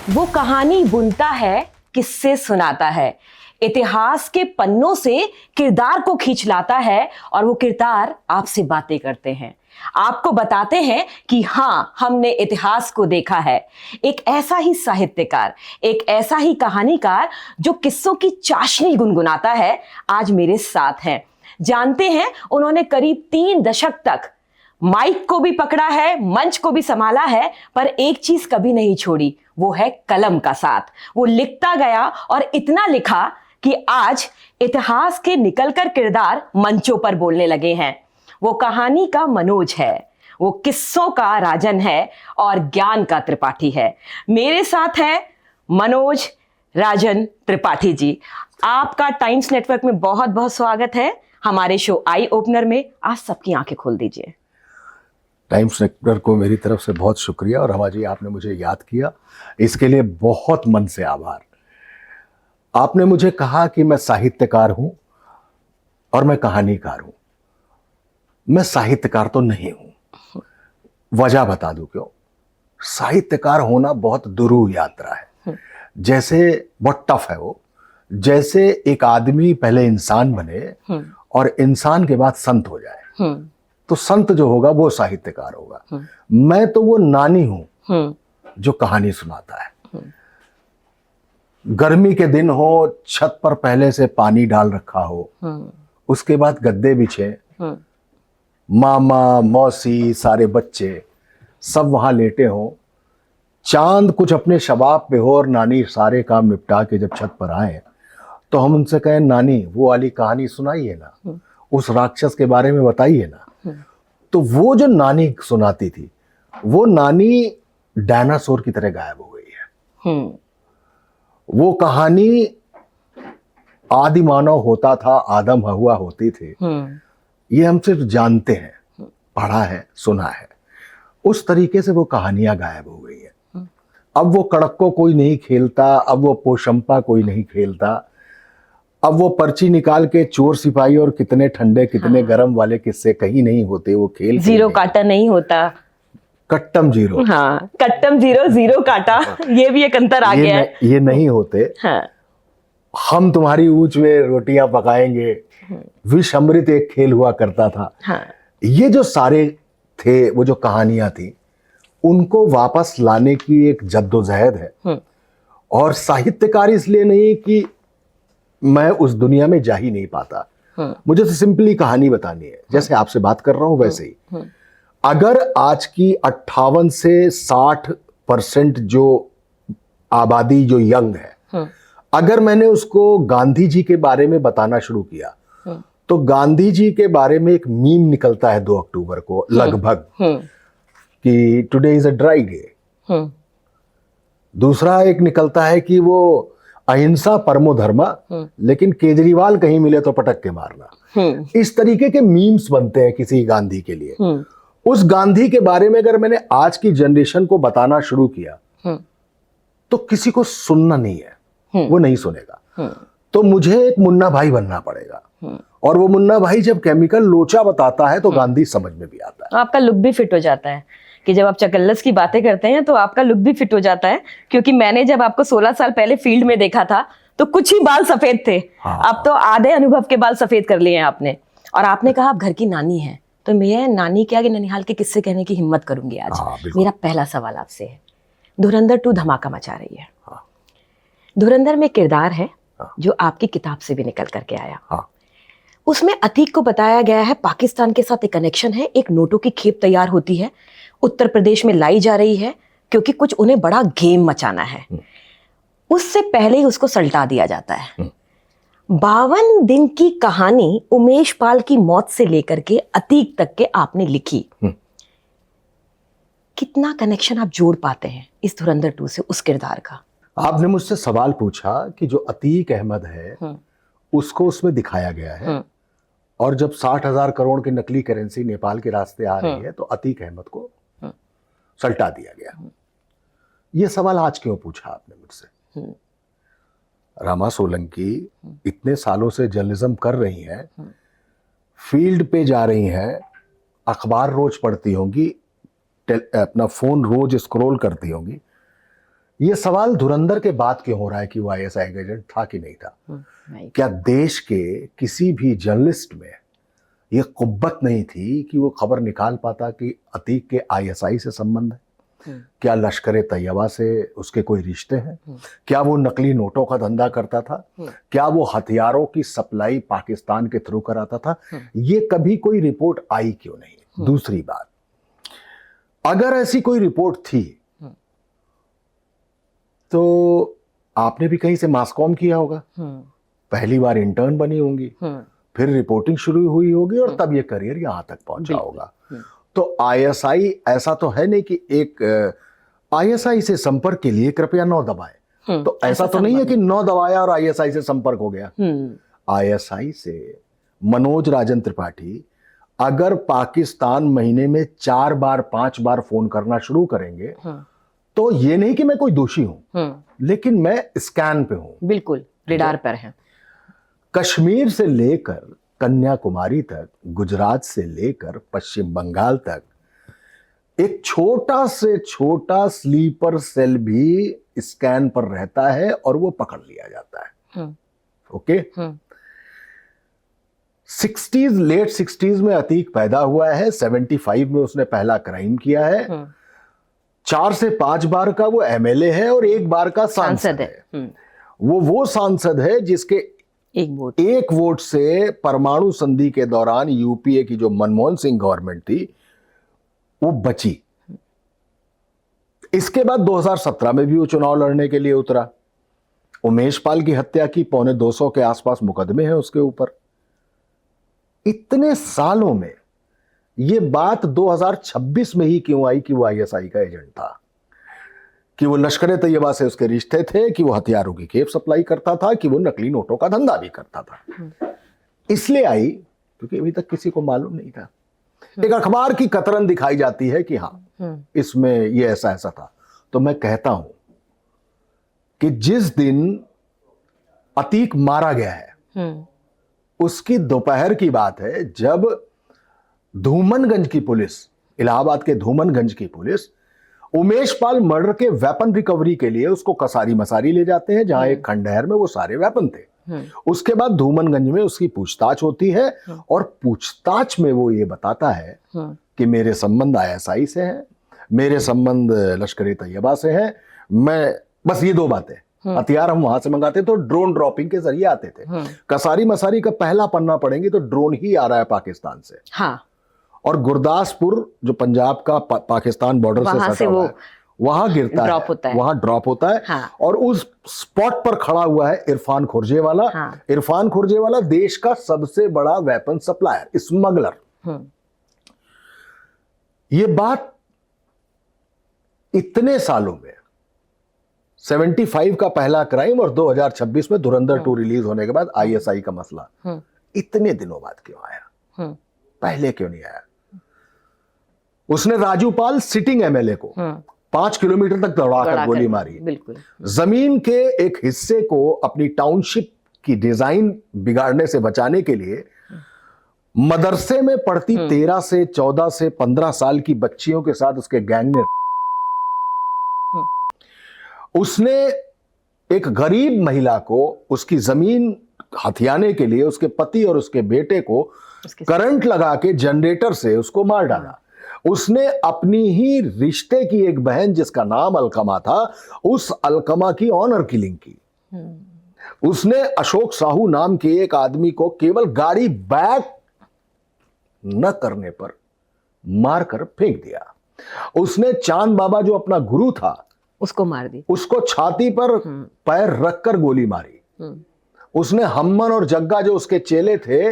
वो कहानी बुनता है, किस्से सुनाता है, इतिहास के पन्नों से किरदार को खींच लाता है और वो किरदार आपसे बातें करते हैं, आपको बताते हैं कि हाँ, हमने इतिहास को देखा है। एक ऐसा ही साहित्यकार, एक ऐसा ही कहानीकार जो किस्सों की चाशनी गुनगुनाता है, आज मेरे साथ हैं। जानते हैं, उन्होंने करीब 3 दशक तक माइक को भी पकड़ा है, मंच को भी संभाला है, पर एक चीज कभी नहीं छोड़ी, वो है कलम का साथ। वो लिखता गया और इतना लिखा कि आज इतिहास के निकलकर किरदार मंचों पर बोलने लगे हैं। वो कहानी का मनोज है, वो किस्सों का राजन है और ज्ञान का त्रिपाठी है। मेरे साथ है मनोज राजन त्रिपाठी जी। आपका टाइम्स नेटवर्क में बहुत बहुत स्वागत है। हमारे शो आई ओपनर में आज सबकी आंखें खोल दीजिए। टाइम्स नेटवर्क को मेरी तरफ से बहुत शुक्रिया और रमा जी, आपने मुझे याद किया, इसके लिए बहुत मन से आभार। आपने मुझे कहा कि मैं साहित्यकार हूं और मैं कहानीकार हूं। मैं साहित्यकार तो नहीं हूं। वजह बता दूं क्यों। साहित्यकार होना बहुत दुरूह यात्रा है। जैसे बहुत टफ है वो। जैसे एक आदमी पहले इंसान बने और इंसान के बाद संत हो जाए, तो संत जो होगा वो साहित्यकार होगा। मैं तो वो नानी हूं जो कहानी सुनाता है। गर्मी के दिन हो, छत पर पहले से पानी डाल रखा हो, उसके बाद गद्दे बिछे, मामा मौसी सारे बच्चे सब वहां लेटे हो, चांद कुछ अपने शबाब पे हो और नानी सारे काम निपटा के जब छत पर आए तो हम उनसे कहें, नानी वो वाली कहानी सुनाइए ना, उस राक्षस के बारे में बताइए ना। तो वो जो नानी सुनाती थी, वो नानी डायनासोर की तरह गायब हो गई है। वो कहानी आदि मानव होता था, आदम हवा होती थी, ये हम सिर्फ जानते हैं, पढ़ा है, सुना है। उस तरीके से वो कहानियां गायब हो गई है। अब वो कड़क्को कोई नहीं खेलता, अब वो पोशंपा कोई नहीं खेलता, अब वो पर्ची निकाल के चोर सिपाही और कितने ठंडे कितने गर्म वाले किस्से कहीं नहीं होते। वो खेल जीरो काटा नहीं होता, कट्टम जीरो। हाँ, कट्टम जीरो, जीरो काटा, ये भी एक अंतर आ गया है। ये नहीं होते। हाँ। हम तुम्हारी ऊंच में रोटियां पकाएंगे, विष अमृत एक खेल हुआ करता था। हाँ। ये जो सारे थे, वो जो कहानियां थी, उनको वापस लाने की एक जद्दोजहद है। और साहित्यकार इसलिए नहीं कि मैं उस दुनिया में जा ही नहीं पाता, मुझे तो सिंपली कहानी बतानी है। जैसे आपसे बात कर रहा हूं वैसे ही। अगर आज की 58 से 60% जो आबादी जो यंग है, अगर मैंने उसको गांधी जी के बारे में बताना शुरू किया, तो गांधी जी के बारे में एक मीम निकलता है 2 अक्टूबर को लगभग, कि today is a dry day. दूसरा एक निकलता है कि वो अहिंसा परमो धर्मा, लेकिन केजरीवाल कहीं मिले तो पटक के मारना। इस तरीके के मीम्स बनते हैं किसी गांधी के लिए। उस गांधी के बारे में अगर मैंने आज की जनरेशन को बताना शुरू किया, तो किसी को सुनना नहीं है, वो नहीं सुनेगा। तो मुझे एक मुन्ना भाई बनना पड़ेगा। और वो मुन्ना भाई जब केमिकल लोचा बताता है तो गांधी समझ में भी आता है। आपका लुक भी फिट हो जाता है कि जब आप चकल्लस की बातें करते हैं तो आपका लुक भी फिट हो जाता है। क्योंकि मैंने जब आपको 16 साल पहले फील्ड में देखा था तो कुछ ही बाल सफेद थे। हाँ। अब तो आधे अनुभव के बाल सफेद कर लिए हैं आपने। और आपने कहा आप घर की नानी हैं, तो मैं नानी के आगे ननिहाल के किस्से कहने की हिम्मत करूंगी आज। हाँ, मेरा पहला सवाल आपसे है, धुरंधर 2 धमाका मचा रही है। हाँ। धुरंधर में किरदार है, हाँ। जो आपकी किताब से भी निकल करके आया। हाँ। उसमें अतीक को बताया गया है, पाकिस्तान के साथ एक कनेक्शन है, एक नोटों की खेप तैयार होती है, उत्तर प्रदेश में लाई जा रही है, क्योंकि कुछ उन्हें बड़ा गेम मचाना है। उससे पहले ही उसको सल्टा दिया जाता है। 52 दिन की कहानी उमेश पाल की मौत से लेकर के अतीक तक के आपने लिखी। कितना कनेक्शन आप जोड़ पाते हैं इस धुरंधर 2 से उस किरदार का? आपने मुझसे सवाल पूछा कि जो अतीक अहमद है उसको उसमें दिखाया गया है, और जब 60,000 करोड़ की नकली करेंसी नेपाल के रास्ते आ रही है तो अतीक अहमद को सल्टा दिया गया। ये सवाल आज क्यों पूछा आपने मुझसे? रमा सोलंकी इतने सालों से जर्नलिज्म कर रही हैं, फील्ड पे जा रही हैं, अखबार रोज पढ़ती होंगी, अपना फोन रोज स्क्रॉल करती होंगी, ये सवाल धुरंधर के बाद क्यों हो रहा है कि वो आईएसआई का एजेंट था कि नहीं था? क्या देश के किसी भी जर्नलिस्ट में ये कुव्वत नहीं थी कि वो खबर निकाल पाता कि अतीक के आईएसआई से संबंध है? क्या लश्कर तैयबा से उसके कोई रिश्ते हैं? क्या वो नकली नोटों का धंधा करता था? क्या वो हथियारों की सप्लाई पाकिस्तान के थ्रू कराता था? ये कभी कोई रिपोर्ट आई क्यों नहीं? दूसरी बात, अगर ऐसी कोई रिपोर्ट थी तो आपने भी कहीं से मास कॉम किया होगा, पहली बार इंटर्न बनी होंगी, फिर रिपोर्टिंग शुरू हुई होगी और तब ये करियर यहां तक पहुंचा होगा। तो आईएसआई ऐसा तो है नहीं कि एक आईएसआई से संपर्क के लिए कृपया 9 दबाएं, तो ऐसा तो नहीं है कि 9 दबाया और आईएसआई से संपर्क हो गया। आईएसआई से मनोज राजन त्रिपाठी अगर पाकिस्तान महीने में 4 बार 5 बार फोन करना शुरू करेंगे तो ये नहीं कि मैं कोई दोषी हूं, लेकिन मैं स्कैन पे हूं, बिल्कुल रेडार पर है। कश्मीर से लेकर कन्याकुमारी तक, गुजरात से लेकर पश्चिम बंगाल तक एक छोटा से छोटा स्लीपर सेल भी स्कैन पर रहता है और वो पकड़ लिया जाता है। ओके, 60s, लेट 60s में अतीक पैदा हुआ है, 75 में उसने पहला क्राइम किया है, 4 से 5 बार का वो एमएलए है और 1 बार का सांसद है। वो सांसद है जिसके एक वोट से परमाणु संधि के दौरान यूपीए की जो मनमोहन सिंह गवर्नमेंट थी वो बची। इसके बाद 2017 में भी वो चुनाव लड़ने के लिए उतरा। उमेश पाल की हत्या की 250 के आसपास मुकदमे हैं उसके ऊपर। इतने सालों में ये बात 2026 में ही क्यों आई कि वो आईएसआई का एजेंट था, कि वो लश्कर तैयबा से उसके रिश्ते थे, कि वो हथियारों की खेप सप्लाई करता था, कि वो नकली नोटों का धंधा भी करता था? इसलिए आई क्योंकि अभी तक किसी को मालूम नहीं था। एक अखबार की कतरन दिखाई जाती है कि हाँ इसमें ये ऐसा ऐसा था। तो मैं कहता हूं कि जिस दिन अतीक मारा गया है उसकी दोपहर की बात है, जब धूमनगंज की पुलिस, इलाहाबाद के धूमनगंज की पुलिस उमेश पाल मर्डर के वेपन रिकवरी के लिए उसको कसारी मसारी ले जाते हैं, जहां एक खंडहर में वो सारे वेपन थे। उसके बाद धूमनगंज में उसकी पूछताछ होती है और पूछताछ में वो ये बताता है कि मेरे संबंध आईएसआई से हैं, मेरे संबंध लश्कर तैयबा से हैं, मैं बस ये 2 बातें। हथियार हम वहां से मंगाते तो ड्रोन ड्रॉपिंग के जरिए आते थे। कसारी मसारी का पहला पन्ना पढ़ेंगे तो ड्रोन ही आ रहा है पाकिस्तान से। हाँ। और गुरदासपुर जो पंजाब का पाकिस्तान बॉर्डर से सटा हुआ है, वहां गिरता है, वहां ड्रॉप होता है। हाँ। और उस स्पॉट पर खड़ा हुआ है इरफान खुर्जेवाला। हाँ। इरफान खुर्जेवाला देश का सबसे बड़ा वेपन सप्लायर, स्मगलर। ये बात इतने सालों में, 75 का पहला क्राइम और 2026 में धुरंधर 2 रिलीज होने के बाद आईएसआई का मसला इतने दिनों बाद क्यों आया? पहले क्यों नहीं आया? उसने राजू पाल सिटिंग एमएलए को 5 किलोमीटर तक दौड़ाकर गोली मारी। बिल्कुल। जमीन के एक हिस्से को अपनी टाउनशिप की डिजाइन बिगाड़ने से बचाने के लिए मदरसे में पढ़ती 13 से 14 से 15 साल की बच्चियों के साथ उसके गैंग ने उसने एक गरीब महिला को उसकी जमीन हथियाने के लिए उसके पति और उसके बेटे को करंट लगा के जनरेटर से उसको मार डाला। उसने अपनी ही रिश्ते की एक बहन जिसका नाम अलकमा था, उस अलकमा की ऑनर किलिंग की। उसने अशोक साहू नाम के एक आदमी को केवल गाड़ी बैक न करने पर मारकर फेंक दिया। उसने चांद बाबा जो अपना गुरु था उसको मार दी, उसको छाती पर पैर रखकर गोली मारी। उसने हम्मन और जग्गा जो उसके चेले थे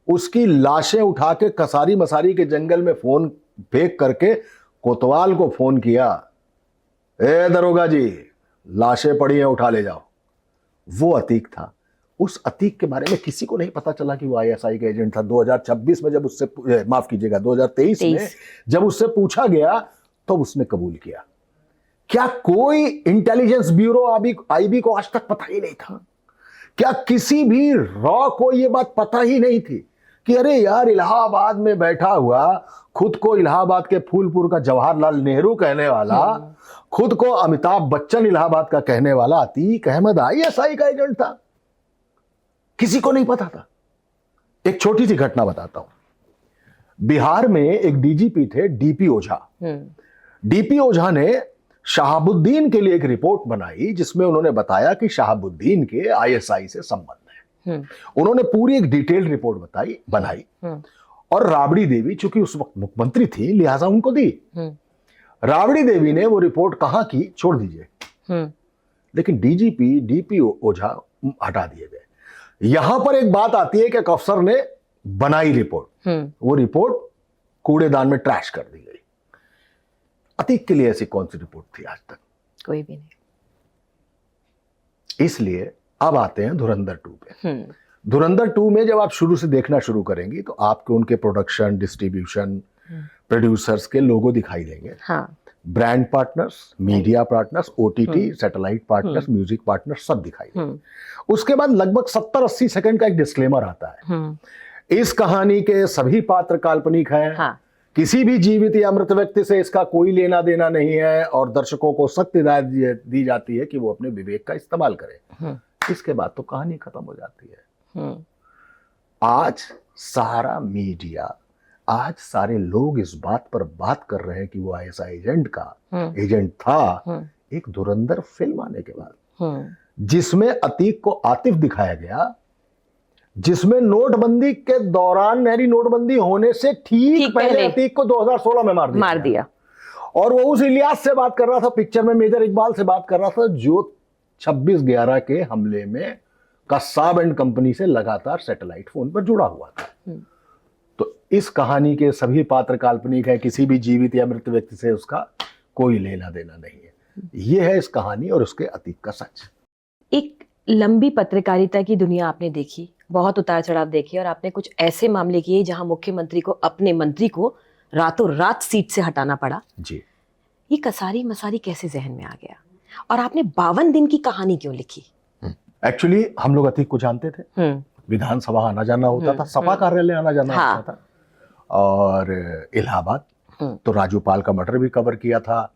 उसकी लाशें उठा के कसारी मसारी के जंगल में फोन फेंक करके कोतवाल को फोन किया, ए दरोगा जी लाशें पड़ी हैं उठा ले जाओ। वो अतीक था। उस अतीक के बारे में किसी को नहीं पता चला कि वो आईएसआई का एजेंट था। 2026 में जब उससे, माफ कीजिएगा 2023 में जब उससे पूछा गया तो उसने कबूल किया। क्या कोई इंटेलिजेंस ब्यूरो आईबी को आज तक पता ही नहीं था? क्या किसी भी रॉ को यह बात पता ही नहीं थी कि अरे यार, इलाहाबाद में बैठा हुआ, खुद को इलाहाबाद के फूलपुर का जवाहरलाल नेहरू कहने वाला, खुद को अमिताभ बच्चन इलाहाबाद का कहने वाला अतीक अहमद आईएसआई का एजेंट था। किसी को नहीं पता था। एक छोटी सी घटना बताता हूं। बिहार में एक डीजीपी थे, डीपी ओझा। डीपी ओझा ने शहाबुद्दीन के लिए एक रिपोर्ट बनाई जिसमें उन्होंने बताया कि शहाबुद्दीन के आईएसआई से संबंध है। उन्होंने पूरी एक डिटेल्ड रिपोर्ट बनाई और राबड़ी देवी, चूंकि उस वक्त मुख्यमंत्री थी, लिहाजा उनको दी। राबड़ी देवी ने वो रिपोर्ट कहा कि छोड़ दीजिए, लेकिन डीजीपी डीपी ओझा हटा दिए गए। यहां पर एक बात आती है कि एक अफसर ने बनाई रिपोर्ट, वो रिपोर्ट कूड़ेदान में ट्रैश कर दी गई। अतीक के लिए ऐसी कौन सी रिपोर्ट थी आज तक? कोई भी नहीं। इसलिए अब आते हैं धुरंधर 2 पे। धुरंधर 2 में जब आप शुरू से देखना शुरू करेंगी तो आपको उनके प्रोडक्शन, डिस्ट्रीब्यूशन, प्रोड्यूसर्स के लोगो दिखाई देंगे। Brand partners, media partners, OTT, satellite partners, music partners सब दिखाई देंगे। उसके बाद लगभग 70-80 सेकंड का एक डिस्क्लेमर आता है। इस कहानी के सभी पात्र काल्पनिक हैं। किसी भी जीवित या मृत व्यक्ति से इसका कोई लेना देना नहीं है और दर्शकों को सख्त हिदायत दी जाती है कि वो अपने विवेक का इस्तेमाल करें। इसके बाद तो कहानी खत्म हो जाती है। आज सारा मीडिया, आज सारे लोग इस बात पर बात कर रहे हैं कि वो आईएसआई एजेंट था एक धुरंधर फिल्म आने के बाद, जिसमें अतीक को आतिफ दिखाया गया, जिसमें नोटबंदी के दौरान, यानी नोटबंदी होने से ठीक पहले अतीक को 2016 में मार दिया। और वो उस इलियास से बात कर रहा था, पिक्चर में मेजर इकबाल से बात कर रहा था, जो 26/11 के हमले में कस्साब एंड कंपनी से लगातार सैटेलाइट फोन पर जुड़ा हुआ था। तो इस कहानी के सभी पात्र काल्पनिक है, किसी भी जीवित या मृत व्यक्ति से उसका कोई लेना देना नहीं है। यह है इस कहानी और उसके अतीक का सच। एक लंबी पत्रकारिता की दुनिया आपने देखी, बहुत उतार चढ़ाव देखे, और आपने कुछ ऐसे मामले किए जहां मुख्यमंत्री को अपने मंत्री को रातों रात सीट से हटाना पड़ा जी। ये कसारी मसारी कैसे जहन में आ गया, और आपने 52 दिन की कहानी क्यों लिखी? एक्चुअली हम लोग अतीक को जानते थे, विधानसभा आना जाना होता था, सपा कार्यालय आना जाना होता था, और इलाहाबाद तो राजू पाल का मर्डर भी कवर किया था।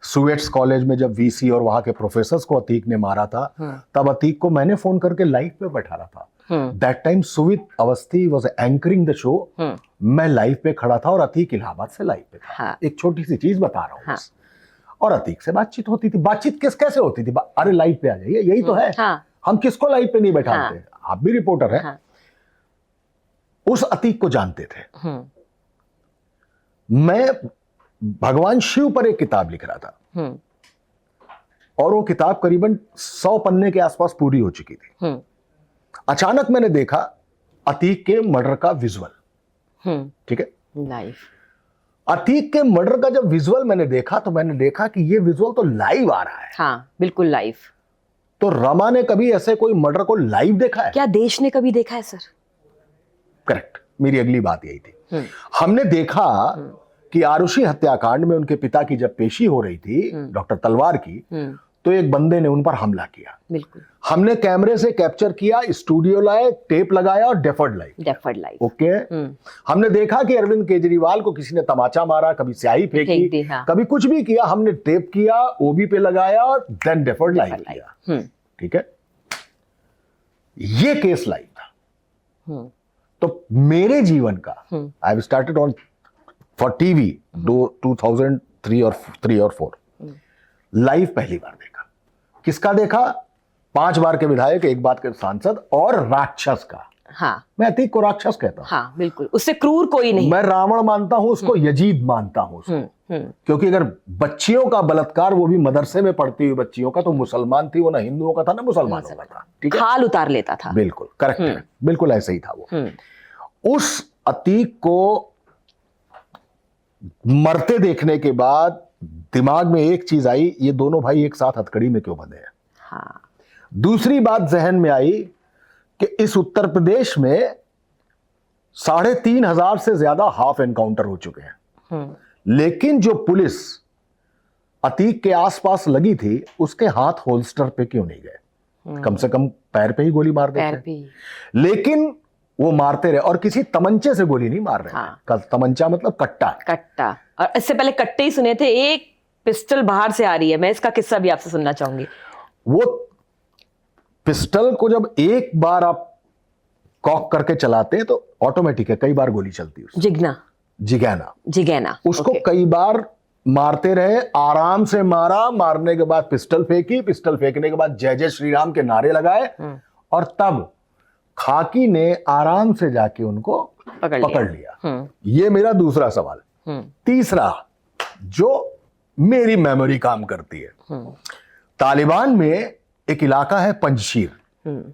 सुवेट्स कॉलेज में जब वीसी और वहां के प्रोफेसर्स को अतीक ने मारा था, तब अतीक को मैंने फोन करके लाइव पे बैठा रहा था। That time Suvit Awasthi was anchoring the show. मैं लाइव पे खड़ा था और अतीक इलाहाबाद से लाइव पे था। एक छोटी सी चीज बता रहा हूँ। और अतीक से बातचीत होती थी। बातचीत कैसे होती थी? अरे लाइव पे आ जाइए, यही तो है। हम किसको लाइव पे नहीं बैठाते? आप भी रिपोर्टर हैं। उस अतीक को जानते थे। मैं भगवान शिव पर एक किताब लिख रहा था और वो किताब करीबन 100 पन्ने के आसपास पूरी हो चुकी थी। अचानक मैंने देखा अतीक के मर्डर का विजुअल। ठीक है, लाइव अतीक के मर्डर का जब विजुअल मैंने देखा तो मैंने देखा कि ये विजुअल तो लाइव आ रहा है। हाँ, बिल्कुल लाइव। तो रमा ने कभी ऐसे कोई मर्डर को लाइव देखा है? क्या देश ने कभी देखा है सर? करेक्ट, मेरी अगली बात यही थी। हमने देखा कि आरुषि हत्याकांड में उनके पिता की जब पेशी हो रही थी डॉक्टर तलवार की, तो एक बंदे ने उन पर हमला किया। बिल्कुल। हमने कैमरे से कैप्चर किया, स्टूडियो लाए, टेप लगाया और डेफर्ड लाइव। ओके। हमने देखा कि अरविंद केजरीवाल को किसी ने तमाचा मारा, कभी स्याही फेंकी, कभी कुछ भी किया। हमने टेप किया, ओबी पे लगाया और देन डेफर्ड लाइव किया। ठीक है, ये केस लाइव था। तो मेरे जीवन का I have started on for TV 2003 और 4 लाइव पहली बार देखा। किसका देखा? 5 बार के विधायक, 1 बार के सांसद और राक्षस का। हाँ, मैं अतीक को राक्षस कहता हूं। हाँ, बिल्कुल, उससे क्रूर कोई नहीं। मैं रावण मानता हूं उसको, यजीद मानता हूं उसको। क्योंकि अगर बच्चियों का बलात्कार, वो भी मदरसे में पढ़ती हुई बच्चियों का, तो मुसलमान थी वो, ना हिंदुओं का था ना मुसलमानों का था। ठीक है, हाल उतार लेता था। बिल्कुल करेक्ट, बिल्कुल ऐसे ही था वो। उस अतीक को मरते देखने के बाद दिमाग में एक चीज आई, ये दोनों भाई एक साथ हथकड़ी में क्यों बंधे हैं? हाँ। दूसरी दूसरी बात जहन में आई कि इस उत्तर प्रदेश में 3,500 से ज्यादा हाफ एनकाउंटर हो चुके हैं, लेकिन जो पुलिस अतीक के आसपास लगी थी उसके हाथ होल्स्टर पे क्यों नहीं गए? कम से कम पैर पे ही गोली मार देते। पैर पे। लेकिन वो मारते रहे, और किसी तमंचे से गोली नहीं मार रहे हाँ। थे। तमंचा मतलब कट्टा। कट्टा, और इससे पहले कट्टे ही सुने थे, एक पिस्टल बाहर से आ रही है। मैं इसका किस्सा भी आपसे सुनना चाहूंगी। वो पिस्टल को जब एक बार आप कॉक करके चलाते हैं तो ऑटोमेटिक है, कई बार गोली चलती है उससे। जिगैना उसको ओके। कई बार मारते रहे, आराम से मारा, मारने के बाद पिस्टल फेंकी, पिस्टल फेंकने के बाद जय जय श्री राम के नारे लगाए, और तब खाकी ने आराम से जाके उनको पकड़ लिया। ये मेरा दूसरा सवाल। तीसरा जो मेरी मेमोरी काम करती है, तालिबान में एक इलाका है पंजशीर।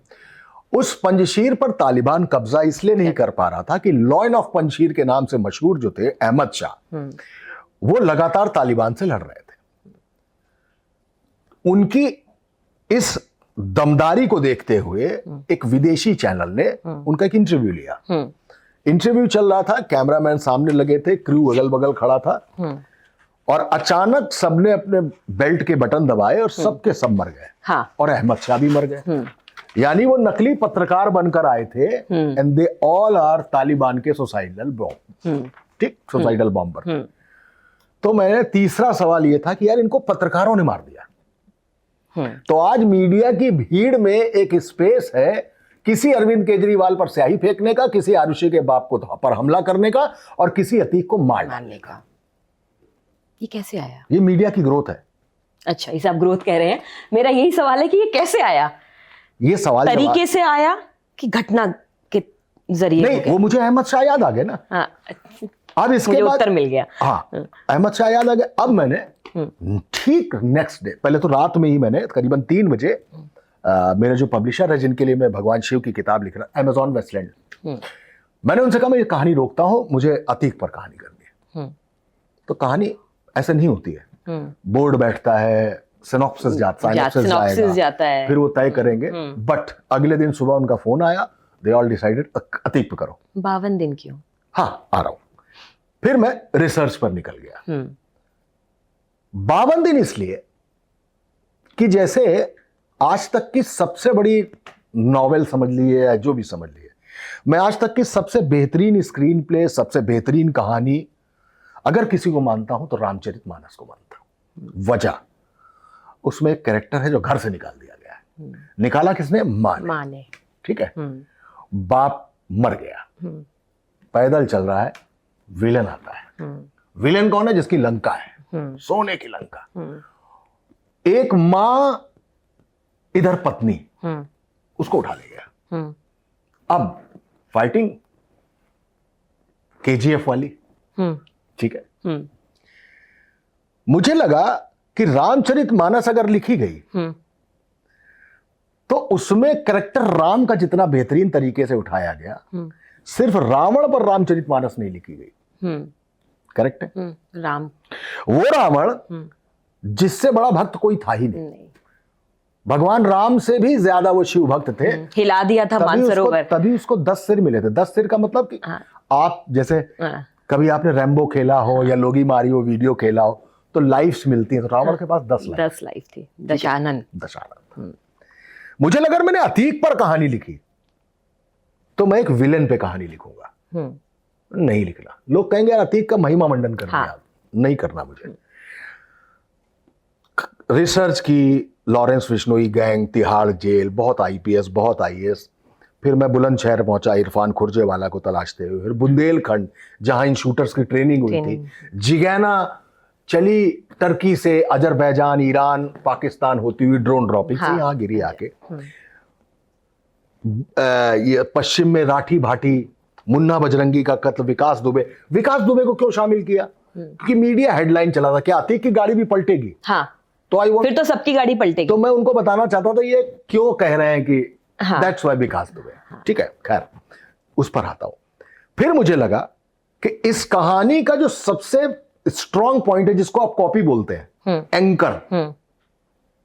उस पंजशीर पर तालिबान कब्जा इसलिए नहीं कर पा रहा था कि लॉयन ऑफ पंजशीर के नाम से मशहूर जो थे अहमद शाह, वो लगातार तालिबान से लड़ रहे थे। उनकी इस दमदारी को देखते हुए एक विदेशी चैनल ने उनका एक इंटरव्यू लिया। इंटरव्यू चल रहा था, कैमरामैन सामने लगे थे, क्रू अगल बगल खड़ा था, और अचानक सबने अपने बेल्ट के बटन दबाए और सबके सब मर गए। हाँ। और अहमद शाह भी मर गए। यानी वो नकली पत्रकार बनकर आए थे, and they all are Taliban के सुसाइडल बॉम्ब, ठीक, सुसाइडल बॉम्बर। तो मैंने तीसरा सवाल ये था कि यार इनको पत्रकारों ने मार दिया। तो आज मीडिया की भीड़ में एक स्पेस है किसी अरविंद केजरीवाल पर स्याही फेंकने का, किसी आरुषि के बाप को पर हमला करने का, और किसी अतीक को मारने का। ये कैसे आया? ये मीडिया की ग्रोथ है। अच्छा, इसे आप ग्रोथ कह रहे हैं। मेरा यही सवाल है कि ये कैसे आया? ये सवाल तरीके से आया कि घटना के जरिए? नहीं, वो मुझे अहमद शाह याद आ गया ना। हाँ, अब इसके बाद उत्तर मिल गया। हाँ, अहमद शाह याद आ गया। अब मैंने ठीक नेक्स्ट डे, पहले तो रात में ही मैंने करीबन 3 बजे मेरे जो पब्लिशर है जिनके लिए मैं भगवान शिव की किताब लिख रहा, अमेजॉन वेस्टलैंड, मैंने उनसे कहा मैं ये कहानी रोकता हूं, मुझे अतीक पर कहानी करनी है। तो कहानी ऐसे नहीं होती है, बोर्ड बैठता है, सिनॉप्सिस जाता है, फिर वो तय करेंगे। बट अगले दिन सुबह उनका फोन आया, दे ऑल डिसाइडेड अतीक पे करो। 52 दिन क्यों? हाँ, आ रहा हूं। फिर मैं रिसर्च पर निकल गया। 52 दिन इसलिए कि जैसे आज तक की सबसे बड़ी नॉवेल समझ लीजिए या जो भी समझ लीजिए, मैं आज तक की सबसे बेहतरीन स्क्रीन प्ले, सबसे बेहतरीन कहानी अगर किसी को मानता हूं तो रामचरितमानस को मानता हूं। वजह, उसमें एक कैरेक्टर है जो घर से निकाल दिया गया है। निकाला किसने? माँ ने। ठीक है। बाप मर गया, पैदल चल रहा है, विलन आता है। विलन कौन है? जिसकी लंका है, सोने की लंका। एक मां, इधर पत्नी, उसको उठा ले गया। अब फाइटिंग केजीएफ वाली, ठीक है। मुझे लगा कि रामचरितमानस अगर लिखी गई तो उसमें कैरेक्टर राम का जितना बेहतरीन तरीके से उठाया गया, सिर्फ रावण पर रामचरितमानस नहीं लिखी गई। करेक्ट है? राम, वो रावण जिससे बड़ा भक्त कोई था ही नहीं। भगवान राम से भी ज्यादा वो शिव भक्त थे। हिला दिया था मानसरोवर। तभी उसको 10 सिर मिले थे। 10 सिर का मतलब कि आप जैसे कभी आपने रैम्बो खेला हो या लोगी मारियो वीडियो खेला हो तो लाइफ्स मिलती हैं, तो रावण के पास 10 लाइफ थी। दशानन। मुझे लगा मैंने अतीक पर कहानी लिखी तो मैं एक विलेन पे कहानी लिखूंगा। नहीं लिखना। लोग कहेंगे यार अतीक का महिमा मंडन कर दिया। नहीं करना मुझे। रिसर्च की, लॉरेंस बिश्नोई गैंग, तिहाड़ जेल, बहुत आईपीएस, बहुत आईएएस। फिर मैं बुलंदशहर पहुंचा इरफान खुर्जेवाला को तलाशते हुए। फिर बुंदेलखंड जहां इन शूटर्स की ट्रेनिंग हुई थी। जिगैना चली टर्की से अजरबैजान, ईरान, पाकिस्तान होती हुई ड्रोन ड्रॉपिंग से यहाँ गिरी आके। ये पश्चिम में राठी भाटी, मुन्ना बजरंगी का कत्ल, विकास दुबे को क्यों शामिल किया? क्योंकि मीडिया हेडलाइन चला था कि अतीक की गाड़ी भी पलटेगी। तो फिर तो सबकी गाड़ी पलटेगी। तो मैं उनको बताना चाहता था ये क्यों कह रहे हैं कि दैट्स व्हाई विकास दुबे। ठीक है, खैर उस पर आता हूं। फिर मुझे लगा कि इस कहानी का जो सबसे स्ट्रॉन्ग पॉइंट है, जिसको आप कॉपी बोलते हैं,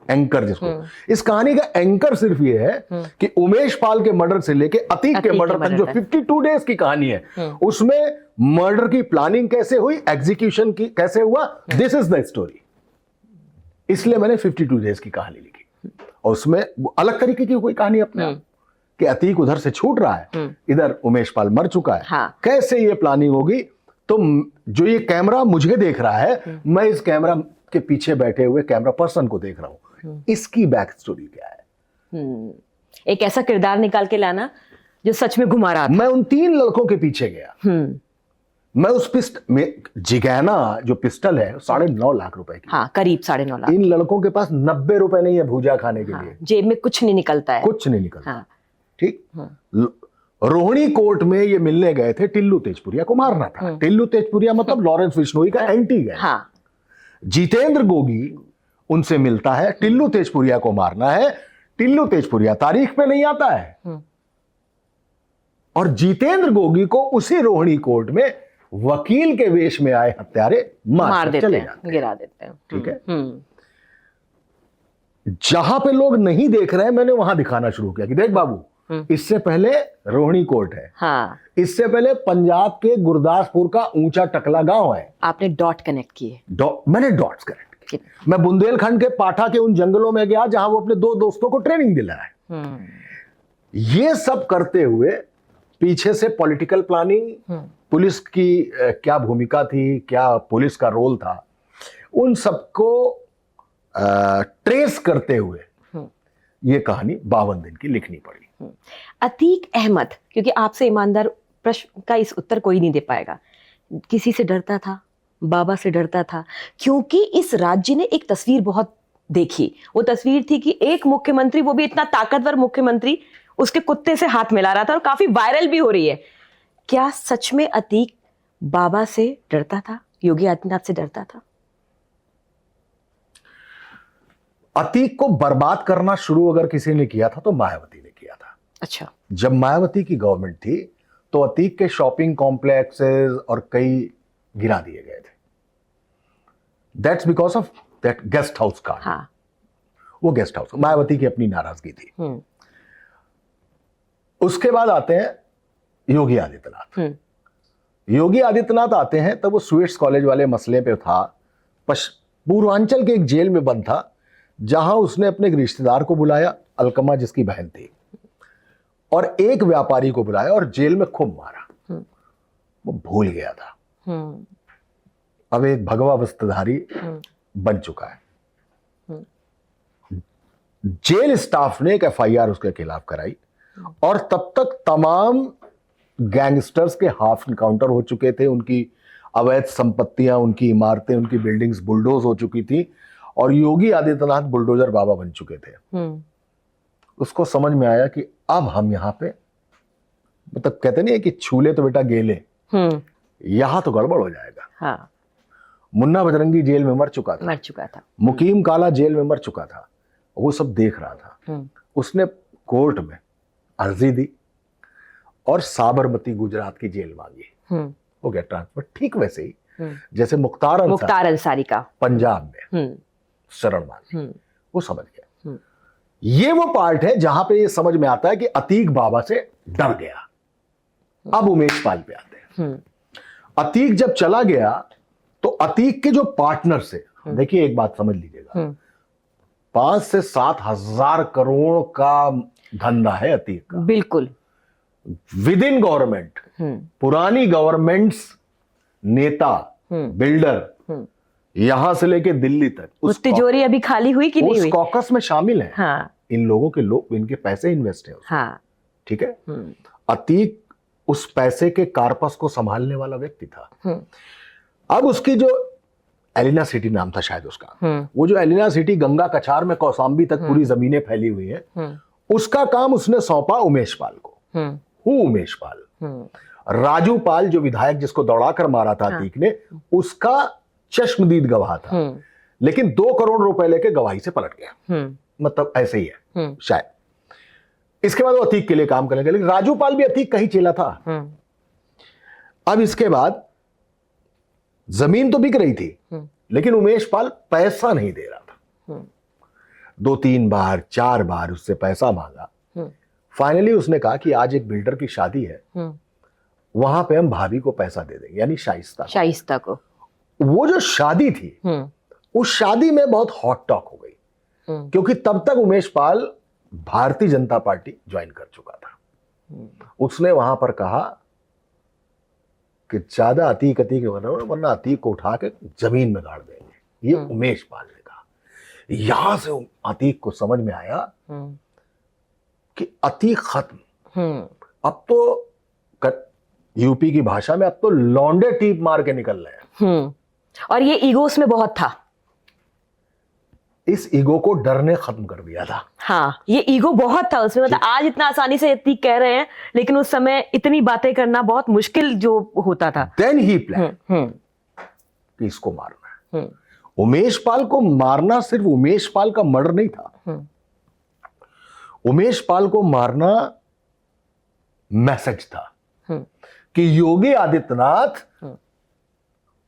एंकर जिसको, इस कहानी का एंकर सिर्फ ये है कि उमेश पाल के मर्डर से लेके अतीक के मर्डर तक जो 52 डेज की कहानी है, उसमें मर्डर की प्लानिंग कैसे हुई, एग्जीक्यूशन की कैसे हुआ, दिस इज द स्टोरी। इसलिए मैंने 52 डेज की कहानी लिखी और उसमें अलग तरीके की कोई कहानी अपने आप। कि अतीक उधर से छूट रहा है, इधर उमेश पाल मर चुका है। हाँ। कैसे ये प्लानिंग होगी? तो जो ये कैमरा मुझे देख रहा है, मैं इस कैमरा के पीछे बैठे हुए कैमरा पर्सन को देख रहा हूं, इसकी बैक स्टोरी क्या है? एक ऐसा किरदार निकाल के लाना जो सच में घुमा रहा था। मैं उन 3 लड़कों के पीछे गया। मैं उस जिगैना जो पिस्टल है 9.5 लाख रुपए की। हाँ, करीब 9.5 लाख। इन लड़कों के पास 90 रुपए नहीं है भूजा खाने के लिए। जेब में कुछ नहीं निकलता है। कुछ नहीं निकलता। हाँ। ठीक। रोहिणी कोर्ट में ये मिलने गए थे, टिल्लू तेजपुरिया को मारना था। टिल्लू तेजपुरिया मतलब लॉरेंस बिश्नोई का एंटी है। हाँ। जितेंद्र गोगी उनसे मिलता है, टिल्लू तेजपुरिया को मारना है। टिल्लू तेजपुरिया तारीख पे नहीं आता है, और जितेंद्र गोगी को उसी रोहिणी कोर्ट में वकील के वेश में आए हत्यारे मार देते चले हैं, जाते हैं, गिरा देते हैं। ठीक है। जहां पे लोग नहीं देख रहे हैं, मैंने वहां दिखाना शुरू किया कि देख बाबू, इससे पहले रोहिणी कोर्ट है। हाँ। इससे पहले पंजाब के गुरदासपुर का ऊंचा टकला गांव है। आपने डॉट कनेक्ट किए। मैंने डॉट्स कनेक्ट किए। मैं बुंदेलखंड के पाठा के उन जंगलों में गया जहां वो अपने 2 दोस्तों को ट्रेनिंग दिला है। ये सब करते हुए पीछे से पॉलिटिकल प्लानिंग, पुलिस की क्या भूमिका थी, क्या पुलिस का रोल था, उन सबको ट्रेस करते हुए ये कहानी 52 दिन की लिखनी पड़ी। अतीक अहमद, क्योंकि आपसे ईमानदार प्रश्न का इस उत्तर कोई नहीं दे पाएगा, किसी से डरता था? बाबा से डरता था? क्योंकि इस राज्य ने एक तस्वीर बहुत देखी। वो तस्वीर थी कि एक मुख्यमंत्री, वो भी इतना ताकतवर मुख्यमंत्री, उसके कुत्ते से हाथ मिला रहा था और काफी वायरल भी हो रही है। क्या सच में अतीक बाबा से डरता था, योगी आदित्यनाथ से डरता था? अतीक को बर्बाद करना शुरू अगर किसी ने किया था तो मायावती ने किया था। अच्छा। जब मायावती की गवर्नमेंट थी तो अतीक के शॉपिंग कॉम्प्लेक्सेस और कई गिरा दिए गए थे। That's because of that guest house का। हाँ। वो गेस्ट हाउस, मायावती की अपनी नाराजगी थी। उसके बाद आते हैं योगी आदित्यनाथ। योगी आदित्यनाथ आते हैं तब वो स्वीट्स कॉलेज वाले मसले पे था। पूर्वांचल के एक जेल में बंद था, जहां उसने अपने एक रिश्तेदार को बुलाया, अलकमा जिसकी बहन थी, और एक व्यापारी को बुलाया और जेल में खूब मारा। वो भूल गया था। अब एक भगवा वस्त्रधारी बन चुका है। जेल स्टाफ ने एक एफआईआर उसके खिलाफ कराई, और तब तक तमाम गैंगस्टर्स के हाफ इनकाउंटर हो चुके थे। उनकी अवैध संपत्तियां, उनकी इमारतें, उनकी बिल्डिंग्स बुलडोज हो चुकी थी, और योगी आदित्यनाथ बुलडोजर बाबा बन चुके थे। उसको समझ में आया कि अब हम यहां पे, मतलब कहते नहीं है कि छूले तो बेटा गेले, यहां तो गड़बड़ हो जाएगा। हाँ। मुन्ना बजरंगी जेल में मर चुका था। मुकीम काला जेल में मर चुका था। वो सब देख रहा था। उसने कोर्ट में अर्जी दी और साबरमती गुजरात की जेल मांगी। हो गया ट्रांसफर। ठीक वैसे ही जैसे मुख्तार अंसारी का पंजाब में शरण मांगी, वो समझ गया। ये वो पार्ट है जहां पे ये समझ में आता है कि अतीक बाबा से डर गया। अब उमेश पाल पे आते हैं। अतीक जब चला गया तो अतीक के जो पार्टनर से, देखिए एक बात समझ लीजिएगा, 5 से 7 हजार करोड़ का धंधा है अतीक का। बिल्कुल। विद इन गवर्नमेंट, पुरानी गवर्नमेंट्स, नेता, बिल्डर, यहां से लेके दिल्ली तक, उस तिजोरी अभी खाली हुई कि नहीं हुई? उस कॉकस में शामिल है। हाँ। इन लोगों के लोग, इनके पैसे इन्वेस्ट है। हाँ। ठीक है। अतीक उस पैसे के कार्पस को संभालने वाला व्यक्ति था। अब उसकी जो एलिना सिटी नाम था शायद उसका, वो जो एलिना सिटी गंगा कछार में कौसाम्बी तक पूरी जमीनें फैली हुई है, उसका काम उसने सौंपा उमेश पाल को। उमेश पाल, राजू पाल जो विधायक जिसको दौड़ाकर मारा था अतीक ने, उसका चश्मदीद गवाह था, लेकिन 2 करोड़ रुपए लेके गवाही से पलट गया। मतलब ऐसे ही है शायद। इसके बाद वो अतीक के लिए काम करने लगे, लेकिन राजू पाल भी अतीक का ही चेला था। अब इसके बाद जमीन तो बिक रही थी, लेकिन उमेश पाल पैसा नहीं दे रहा था। 2-3 बार 4 बार उससे पैसा मांगा। फाइनली उसने कहा कि आज एक बिल्डर की शादी है, वहां पे हम भाभी को पैसा दे देंगे, यानी शाइस्ता को। वो जो शादी थी, उस शादी में बहुत हॉट टॉक हो गई, क्योंकि तब तक उमेश पाल भारतीय जनता पार्टी ज्वाइन कर चुका था। उसने वहां पर कहा कि ज्यादा अतीक अतीक वरना अतीक को उठा के जमीन में गाड़ देंगे। ये उमेश पाल ने कहा। यहां से अतीक को समझ में आया कि अतीक खत्म, अब तो यूपी की भाषा में अब तो लौंडे टीप मार के निकल रहे हैं। और ये ईगो उसमें बहुत था। इस ईगो को डर ने खत्म कर दिया था। हाँ, ये ईगो बहुत था उसमें। मतलब आज इतना आसानी से अतीक कह रहे हैं, लेकिन उस समय इतनी बातें करना बहुत मुश्किल जो होता था। देन ही प्लान कि इसको मारना है। उमेश पाल को मारना सिर्फ उमेश पाल का मर्डर नहीं था। उमेश पाल को मारना मैसेज था कि योगी आदित्यनाथ,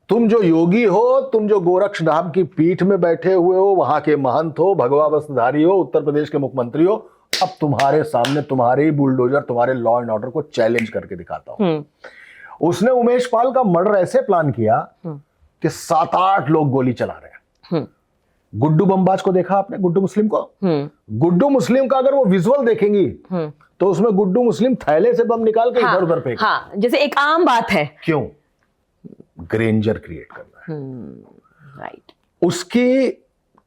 तुम जो योगी हो, तुम जो गोरक्षनाथ की पीठ में बैठे हुए हो, वहां के महंत हो, भगवा वस्त्रधारी हो, उत्तर प्रदेश के मुख्यमंत्री हो, अब तुम्हारे सामने तुम्हारे ही बुलडोजर, तुम्हारे लॉ एंड ऑर्डर को चैलेंज करके दिखाता हूं। उसने उमेश पाल का मर्डर ऐसे प्लान किया कि 7-8 लोग गोली चला रहे हैं। गुड्डू बमबाज को देखा आपने, गुड्डू मुस्लिम को? गुड्डू मुस्लिम का अगर वो विजुअल देखेंगी तो उसमें गुड्डू मुस्लिम थैले से बम निकाल के इधर उधर फेंक। हाँ, जैसे एक आम बात है। क्यों? ग्रेंजर क्रिएट करना है। राइट। उसकी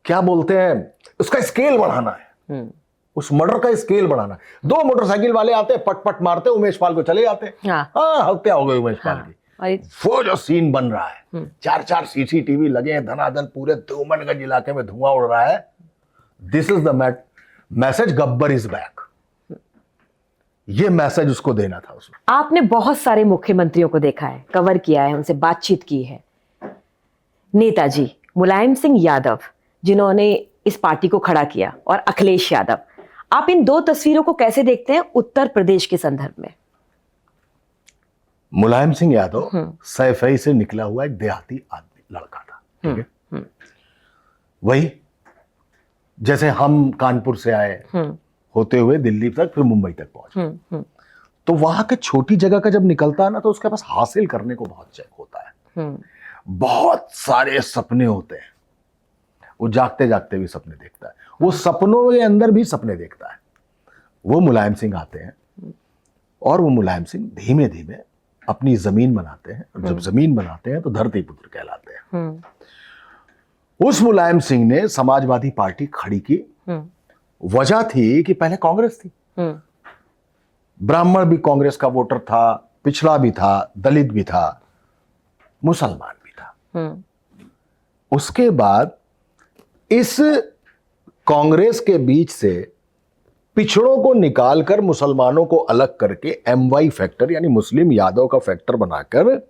क्या बोलते हैं, उसका स्केल बढ़ाना है। उस मर्डर का स्केल बढ़ाना है। 2 मोटरसाइकिल वाले आते, पट पट मारते, उमेश पाल को चले जाते। हाँ, हत्या हो गई उमेश पाल की। वो जो सीन बन रहा है, 4-4 सीसीटीवी लगे हैं, धनाधन पूरे दोमनगंज इलाके में धुआं उड़ रहा है। This is the message, Gabbar is back. ये मैसेज उसको देना था उसमें। आपने बहुत सारे मुख्यमंत्रियों को देखा है, कवर किया है, उनसे बातचीत की है। नेताजी मुलायम सिंह यादव, जिन्होंने इस पार्टी को खड़ा किया, और अखिलेश यादव, आप इन 2 तस्वीरों को कैसे देखते हैं उत्तर प्रदेश के संदर्भ में? मुलायम सिंह यादव सैफई से निकला हुआ एक देहाती आदमी, लड़का था, ठीक है? वही जैसे हम कानपुर से आए होते हुए दिल्ली तक, फिर मुंबई तक पहुंचे, तो वहां के छोटी जगह का जब निकलता है ना, तो उसके पास हासिल करने को बहुत चेक होता है। बहुत सारे सपने होते हैं, वो जागते जागते भी सपने देखता है, वो सपनों के अंदर भी सपने देखता है। वो मुलायम सिंह आते हैं और वो मुलायम सिंह धीमे धीमे अपनी जमीन बनाते हैं, और जब जमीन बनाते हैं तो धरती पुत्र कहलाते हैं। उस मुलायम सिंह ने समाजवादी पार्टी खड़ी की। वजह थी कि पहले कांग्रेस थी, ब्राह्मण भी कांग्रेस का वोटर था, पिछड़ा भी था, दलित भी था, मुसलमान भी था। उसके बाद इस कांग्रेस के बीच से पिछड़ों को निकालकर मुसलमानों को अलग करके MY फैक्टर यानी मुस्लिम यादव का फैक्टर बनाकर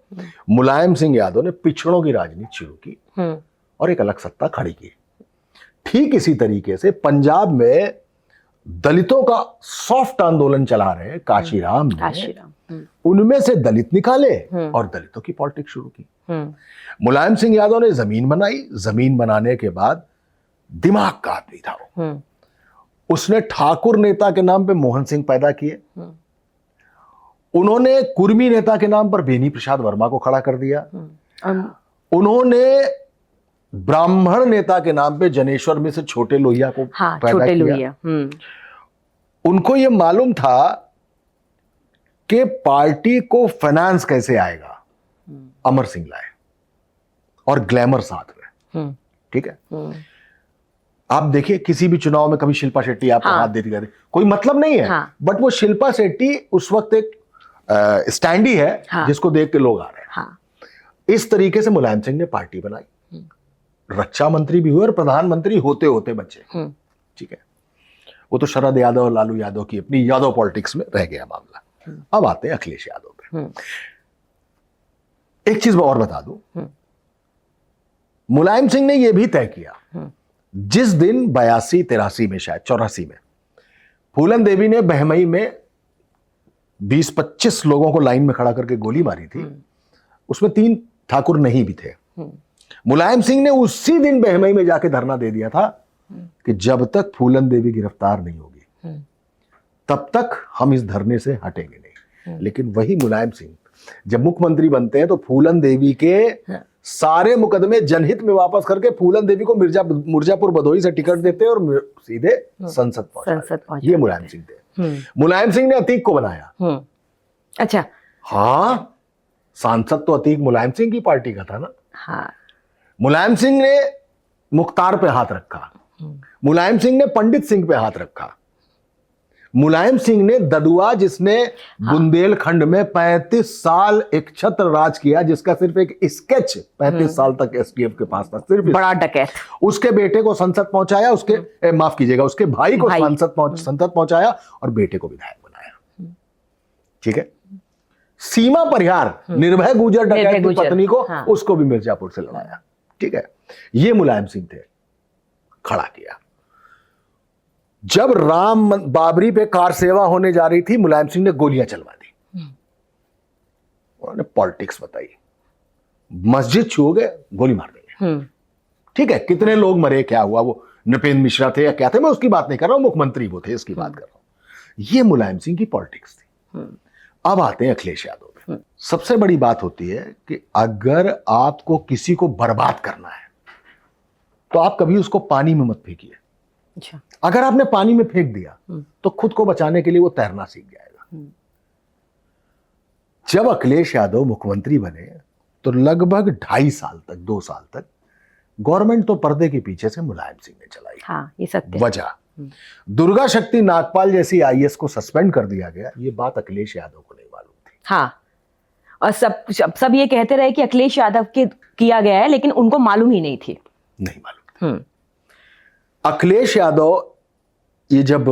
मुलायम सिंह यादव ने पिछड़ों की राजनीति शुरू की और एक अलग सत्ता खड़ी की। ठीक इसी तरीके से पंजाब में दलितों का सॉफ्ट आंदोलन चला रहे काशीराम ने, उनमें से दलित निकाले और दलितों की पॉलिटिक्स शुरू की। मुलायम सिंह यादव ने जमीन बनाई। जमीन बनाने के बाद दिमाग का आदमी था वो। उसने ठाकुर नेता के नाम पे मोहन सिंह पैदा किए। उन्होंने कुर्मी नेता के नाम पर बेनी प्रसाद वर्मा को खड़ा कर दिया। उन्होंने ब्राह्मण नेता के नाम पे जनेश्वर में से छोटे लोहिया को पैदा किया। उनको यह मालूम था कि पार्टी को फाइनेंस कैसे आएगा, अमर सिंह लाए और ग्लैमर साथ में। ठीक है, आप देखिए किसी भी चुनाव में कभी शिल्पा शेट्टी आपको हाथ देती रहती, कोई मतलब नहीं है। बट वो शिल्पा शेट्टी उस वक्त एक स्टैंडी है जिसको देख के लोग आ रहे हैं। इस तरीके से मुलायम सिंह ने पार्टी बनाई, रक्षा मंत्री भी हुए और प्रधानमंत्री होते होते बचे। ठीक है, वो तो शरद यादव और लालू यादव की अपनी यादव पॉलिटिक्स में रह गया मामला। अब आते हैं अखिलेश यादव पे। एक चीज और बता दूं, मुलायम सिंह ने यह भी तय किया जिस दिन 82-83 में, शायद 84 में, फूलन देवी ने बहमई में 20-25 लोगों को लाइन में खड़ा करके गोली मारी थी, उसमें 3 ठाकुर नहीं भी थे। मुलायम सिंह ने उसी दिन बहमई में जाके धरना दे दिया था कि जब तक फूलन देवी गिरफ्तार नहीं होगी तब तक हम इस धरने से हटेंगे नहीं। लेकिन वही मुलायम सिंह जब मुख्यमंत्री बनते हैं तो फूलन देवी के सारे मुकदमे जनहित में वापस करके फूलन देवी को मिर्जापुर भदोही से टिकट देते हैं और सीधे संसद पहुंचाते। ये मुलायम सिंह थे। मुलायम सिंह ने अतीक को बनाया। अच्छा। हाँ, सांसद तो अतीक मुलायम सिंह की पार्टी का था ना। हाँ। मुलायम सिंह ने मुख्तार पे हाथ रखा, मुलायम सिंह ने पंडित सिंह पे हाथ रखा, मुलायम सिंह ने ददुआ जिसने बुंदेलखंड में 35 साल एक छत्र राज किया, जिसका सिर्फ एक स्केच 35 साल तक एसटीएफ के पास था, सिर्फ बड़ा डकैत, उसके बेटे को संसद पहुंचाया, उसके माफ कीजिएगा, उसके भाई को संसद पहुंचाया और बेटे को विधायक बनाया। ठीक है। सीमा परिहार निर्भय गुजर डकैत की पत्नी को, उसको भी मिर्जापुर से लड़ाया। ठीक है। ये मुलायम सिंह थे, खड़ा किया। जब राम बाबरी पे कार सेवा होने जा रही थी, मुलायम सिंह ने गोलियां चलवा दी। उन्होंने पॉलिटिक्स बताई, मस्जिद छू गए गोली मार देंगे। ठीक है। कितने लोग मरे, क्या हुआ, वो नृपेंद्र मिश्रा थे या क्या थे, मैं उसकी बात नहीं कर रहा हूं, मुख्यमंत्री वो थे, इसकी बात कर रहा हूं। ये मुलायम सिंह की पॉलिटिक्स थी। अब आते हैं अखिलेश यादव पे। सबसे बड़ी बात होती है कि अगर आपको किसी को बर्बाद करना है तो आप कभी उसको पानी में मत फेंकिए। अच्छा। अगर आपने पानी में फेंक दिया तो खुद को बचाने के लिए वो तैरना सीख जाएगा। जब अखिलेश यादव मुख्यमंत्री बने तो लगभग 2.5 साल तक, 2 साल तक गवर्नमेंट तो पर्दे के पीछे से मुलायम सिंह ने चलाई। हाँ, ये सत्य। वजह दुर्गा शक्ति नागपाल जैसी आईएएस को सस्पेंड कर दिया गया, ये बात अखिलेश यादव को नहीं मालूम थी। हाँ, और सब ये कहते रहे कि अखिलेश यादव के किया गया है, लेकिन उनको मालूम ही नहीं थी। नहीं मालूम। अखिलेश यादव, ये जब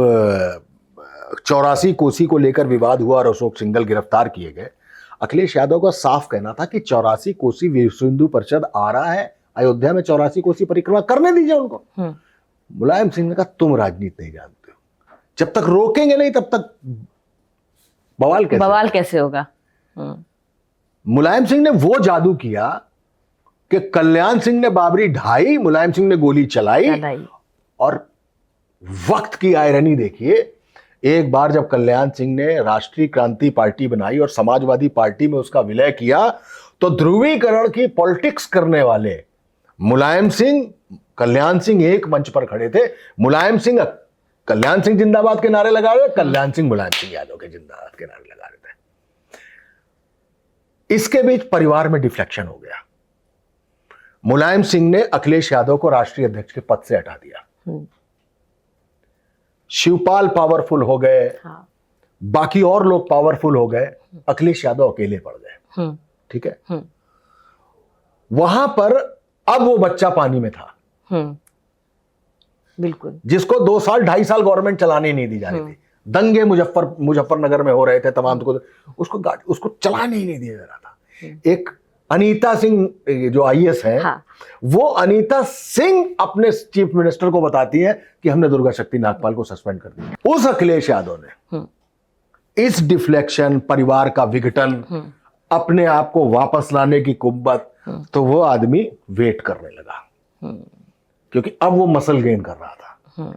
84 कोसी को लेकर विवाद हुआ और अशोक सिंघल गिरफ्तार किए गए, अखिलेश यादव का साफ कहना था कि 84 कोसी विश्व हिंदू परिषद आ रहा है अयोध्या में, 84 कोसी परिक्रमा करने दीजिए उनको। मुलायम सिंह ने कहा तुम राजनीति नहीं जानते हो, जब तक रोकेंगे नहीं तब तक बवाल कैसे होगा। मुलायम सिंह ने वो जादू किया कि कल्याण सिंह ने बाबरी ढाई, मुलायम सिंह ने गोली चलाई। और वक्त की आयरनी देखिए, एक बार जब कल्याण सिंह ने राष्ट्रीय क्रांति पार्टी बनाई और समाजवादी पार्टी में उसका विलय किया, तो ध्रुवीकरण की पॉलिटिक्स करने वाले मुलायम सिंह, कल्याण सिंह एक मंच पर खड़े थे। मुलायम सिंह कल्याण सिंह जिंदाबाद के नारे लगा रहे, कल्याण सिंह मुलायम सिंह यादव के जिंदाबाद के नारे लगा रहे थे। इसके बीच परिवार में डिफ्लेक्शन हो गया। मुलायम सिंह ने अखिलेश यादव को राष्ट्रीय अध्यक्ष के पद से हटा दिया। शिवपाल पावरफुल हो गए। हाँ। बाकी और लोग पावरफुल हो गए, अखिलेश यादव अकेले पड़ गए। ठीक है। वहां पर अब वो बच्चा पानी में था। बिल्कुल। जिसको 2 साल 2.5 साल गवर्नमेंट चलाने नहीं दी जा रही थी। दंगे मुजफ्फरनगर में हो रहे थे तमाम, उसको चलाने ही नहीं दिया जा रहा था। एक अनीता सिंह जो आईएएस है, हाँ। वो अनीता सिंह अपने चीफ मिनिस्टर को बताती है कि हमने दुर्गा शक्ति नागपाल को सस्पेंड कर दिया। उस अखिलेश यादव ने इस डिफ्लेक्शन, परिवार का विघटन, अपने आप को वापस लाने की कुव्वत, तो वो आदमी वेट करने लगा, क्योंकि अब वो मसल गेन कर रहा था।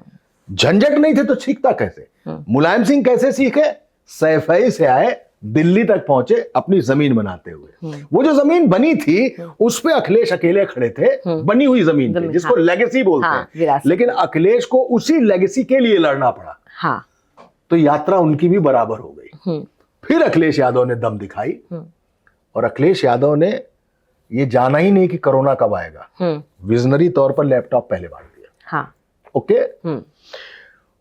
झंझट नहीं थे तो सीखता कैसे? मुलायम सिंह कैसे सीखे? सैफई से आए, दिल्ली तक पहुंचे अपनी जमीन बनाते हुए। वो जो जमीन बनी थी उस पे अखिलेश अकेले खड़े थे, बनी हुई जमीन पे, जिसको लेगेसी बोलते हैं। लेकिन अखिलेश को उसी लेगेसी के लिए लड़ना पड़ा। हाँ। तो यात्रा उनकी भी बराबर हो गई। फिर अखिलेश यादव ने दम दिखाई और अखिलेश यादव ने ये जाना ही नहीं कि कोरोना कब आएगा, विजनरी तौर पर लैपटॉप पहले बांट दिया। हाँ। ओके।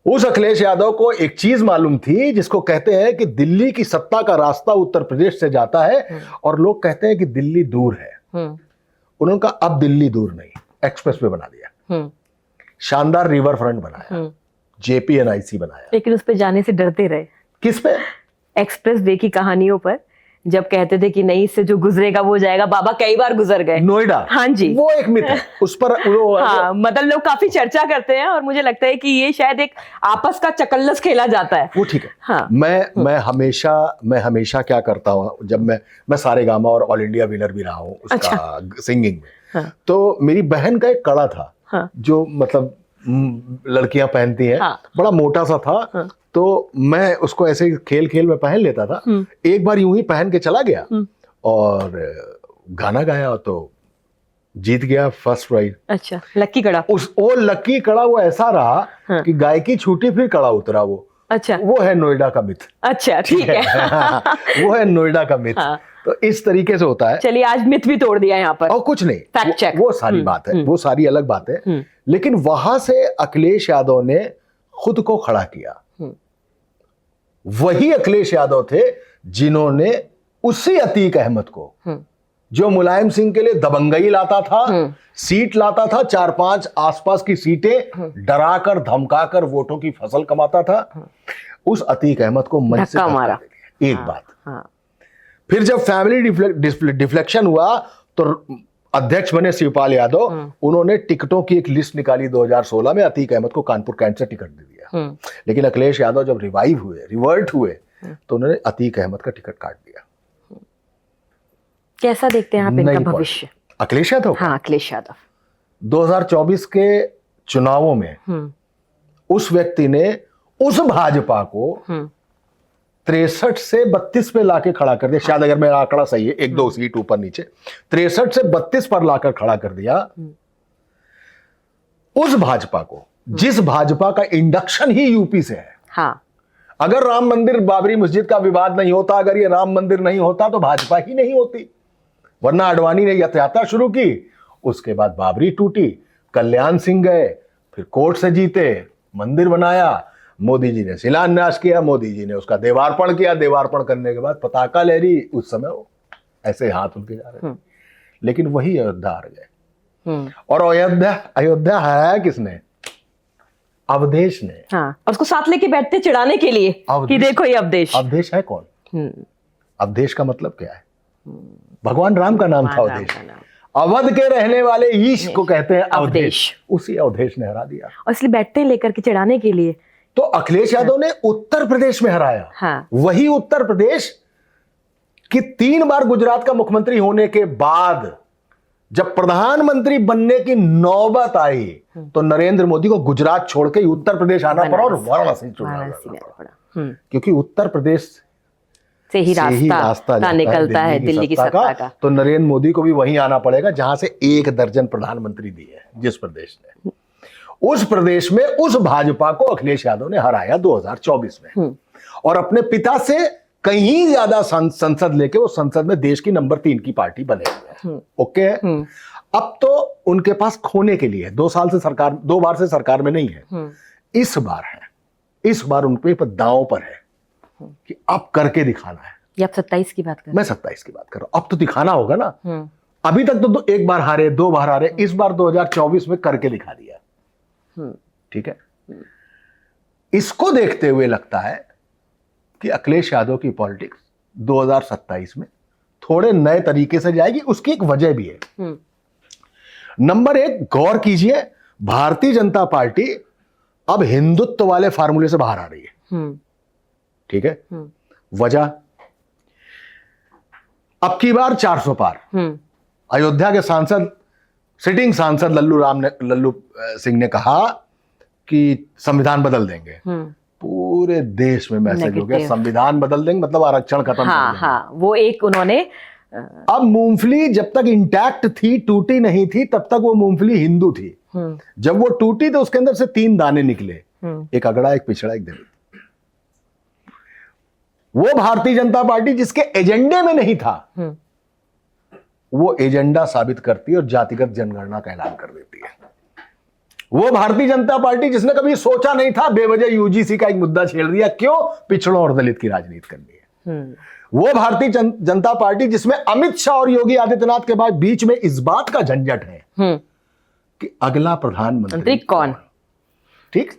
उस अखिलेश यादव को एक चीज मालूम थी, जिसको कहते हैं कि दिल्ली की सत्ता का रास्ता उत्तर प्रदेश से जाता है, और लोग कहते हैं कि दिल्ली दूर है। उन्होंने कहा अब दिल्ली दूर नहीं, एक्सप्रेस वे बना दिया, शानदार रिवर फ्रंट बनाया, JPNIC बनाया। लेकिन उस पे जाने से डरते रहे। किस पे? एक्सप्रेस वे की कहानियों पर, जब कहते थे कि नहीं, इससे जो गुजरेगा वो जाएगा। बाबा कई बार गुजर गए। नोएडा। हाँ जी। वो एक मिथ है, उस पर हाँ, मतलब लोग काफी चर्चा करते हैं, और मुझे लगता है कि ये शायद एक आपस का चकल्लस खेला जाता है। वो ठीक है। हाँ। मैं हमेशा क्या करता हूँ, जब मैं सारेगामा और ऑल इंडिया विनर भी रहा हूँ उसका। अच्छा। सिंगिंग में। हाँ। तो मेरी बहन का एक कड़ा था। हाँ। जो मतलब लड़कियां पहनती हैं। हाँ। बड़ा मोटा सा था। हाँ। तो मैं उसको ऐसे खेल खेल में पहन लेता था। एक बार यूं ही पहन के चला गया और गाना गाया तो जीत गया फर्स्ट प्राइज। अच्छा, लक्की कड़ा। वो लक्की कड़ा वो ऐसा रहा कि गायकी छूटी फिर कड़ा उतरा वो। अच्छा, वो है नोएडा का मिथ। अच्छा, ठीक है। वो है नोएडा का मिथ। हाँ। तो इस तरीके से होता है। चलिए, आज मिथ भी तोड़ दिया यहाँ पर। और कुछ नहीं, फैक्ट चेक। वो सारी बात है, वो सारी अलग बात है। लेकिन वहां से अखिलेश यादव ने खुद को खड़ा किया। वही अखिलेश यादव थे जिन्होंने उसी अतीक अहमद को, जो मुलायम सिंह के लिए दबंगई लाता था, सीट लाता था, 4-5 आसपास की सीटें डराकर धमकाकर वोटों की फसल कमाता था, उस अतीक अहमद को मंच से धक्का मारा। एक बात। फिर जब फैमिली डिफ्लेक्शन हुआ तो अध्यक्ष बने शिवपाल यादव, उन्होंने टिकटों की एक लिस्ट निकाली 2016 में, अतीक अहमद को कानपुर कैंट से टिकट दे दिया। लेकिन अखिलेश यादव जब रिवर्ट हुए तो उन्होंने अतीक अहमद का टिकट काट दिया। कैसा देखते हैं आप इनका भविष्य? अखिलेश यादव? हाँ, अखिलेश यादव 2024 के चुनावों में उस व्यक्ति ने उस भाजपा को 63 से 32 पे लाके खड़ा कर दिया। शायद अगर मेरा आंकड़ा सही है, 1-2 सीट ऊपर नीचे, 63 से 32 पर लाकर खड़ा कर दिया उस भाजपा को, जिस भाजपा का इंडक्शन ही यूपी से है। हाँ। अगर राम मंदिर बाबरी मस्जिद का विवाद नहीं होता, अगर ये राम मंदिर नहीं होता तो भाजपा ही नहीं होती। वरना आडवाणी ने यात्रा शुरू की, उसके बाद बाबरी टूटी, कल्याण सिंह गए, फिर कोर्ट से जीते, मंदिर बनाया, मोदी जी ने शिलान्यास किया, मोदी जी ने उसका देवार्पण किया, देवार्पण करने के बाद पताका लहरी, उस समय वो ऐसे हाथ उनके जा रहे थे। लेकिन वही अयोध्या हार गए। और अयोध्या हराया किसने? अवधेश ने। हाँ, और उसको साथ लेके बैठते चिढ़ाने के लिए कि देखो ये अवधेश। अवधेश है कौन? अवधेश का मतलब क्या है? भगवान राम का नाम था अवधेश। अवध के रहने वाले ईश को कहते हैं अवधेश। उसी अवधेश ने हरा दिया, और इसलिए बैठते हैं लेकर के चिढ़ाने के लिए। तो अखिलेश यादव ने उत्तर प्रदेश में हराया। हाँ। वही उत्तर प्रदेश कि 3 बार गुजरात का मुख्यमंत्री होने के बाद जब प्रधानमंत्री बनने की नौबत आई तो नरेंद्र मोदी को गुजरात छोड़ के उत्तर प्रदेश आना पड़ा और वाराणसी चुनना पड़ा। क्योंकि उत्तर प्रदेश से ही रास्ता निकलता है दिल्ली की सत्ता का। तो नरेंद्र मोदी को भी वहीं आना पड़ेगा जहां से 1 दर्जन प्रधानमंत्री दिए हैं। जिस प्रदेश ने, उस प्रदेश में उस भाजपा को अखिलेश यादव ने हराया 2024 में, और अपने पिता से कहीं ज्यादा संसद लेके वो संसद में देश की नंबर 3 की पार्टी बने हुए हैं। ओके। अब तो उनके पास खोने के लिए 2 बार से सरकार में नहीं है, इस बार है। इस बार उनके दांव पर है कि अब करके दिखाना है। ये आप 27 की बात कर रहे हैं? मैं 27 की बात कर रहा हूं। अब तो दिखाना होगा ना। अभी तक तो 1 बार हारे, 2 बार हारे, इस बार 2024 में करके दिखा दिया। ठीक है। इसको देखते हुए लगता है कि अखिलेश यादव की पॉलिटिक्स 2027 में थोड़े नए तरीके से जाएगी। उसकी एक वजह भी है। नंबर 1, गौर कीजिए, भारतीय जनता पार्टी अब हिंदुत्व वाले फार्मूले से बाहर आ रही है। ठीक है। वजह, अब की बार 400 पार। अयोध्या के सिटिंग सांसद लल्लू सिंह ने कहा कि संविधान बदल देंगे। पूरे देश में मैसेज हो गया, संविधान बदल देंगे मतलब आरक्षण खत्म कर देंगे। हाँ, वो एक उन्होंने। अब मूंगफली जब तक इंटैक्ट थी, टूटी नहीं थी, तब तक वो मूंगफली हिंदू थी। जब वो टूटी तो उसके अंदर से 3 दाने निकले, एक अगड़ा, एक पिछड़ा, एक दलित। वो भारतीय जनता पार्टी जिसके एजेंडे में नहीं था, वो एजेंडा साबित करती है और जातिगत जनगणना का ऐलान कर देती है। वो भारतीय जनता पार्टी जिसने कभी सोचा नहीं था, बेवजह यूजीसी का एक मुद्दा छेड़ दिया। क्यों? पिछड़ों और दलित की राजनीति करनी है। वो भारतीय जनता पार्टी जिसमें अमित शाह और योगी आदित्यनाथ के बाद बीच में इस बात का झंझट है कि अगला प्रधानमंत्री कौन। ठीक।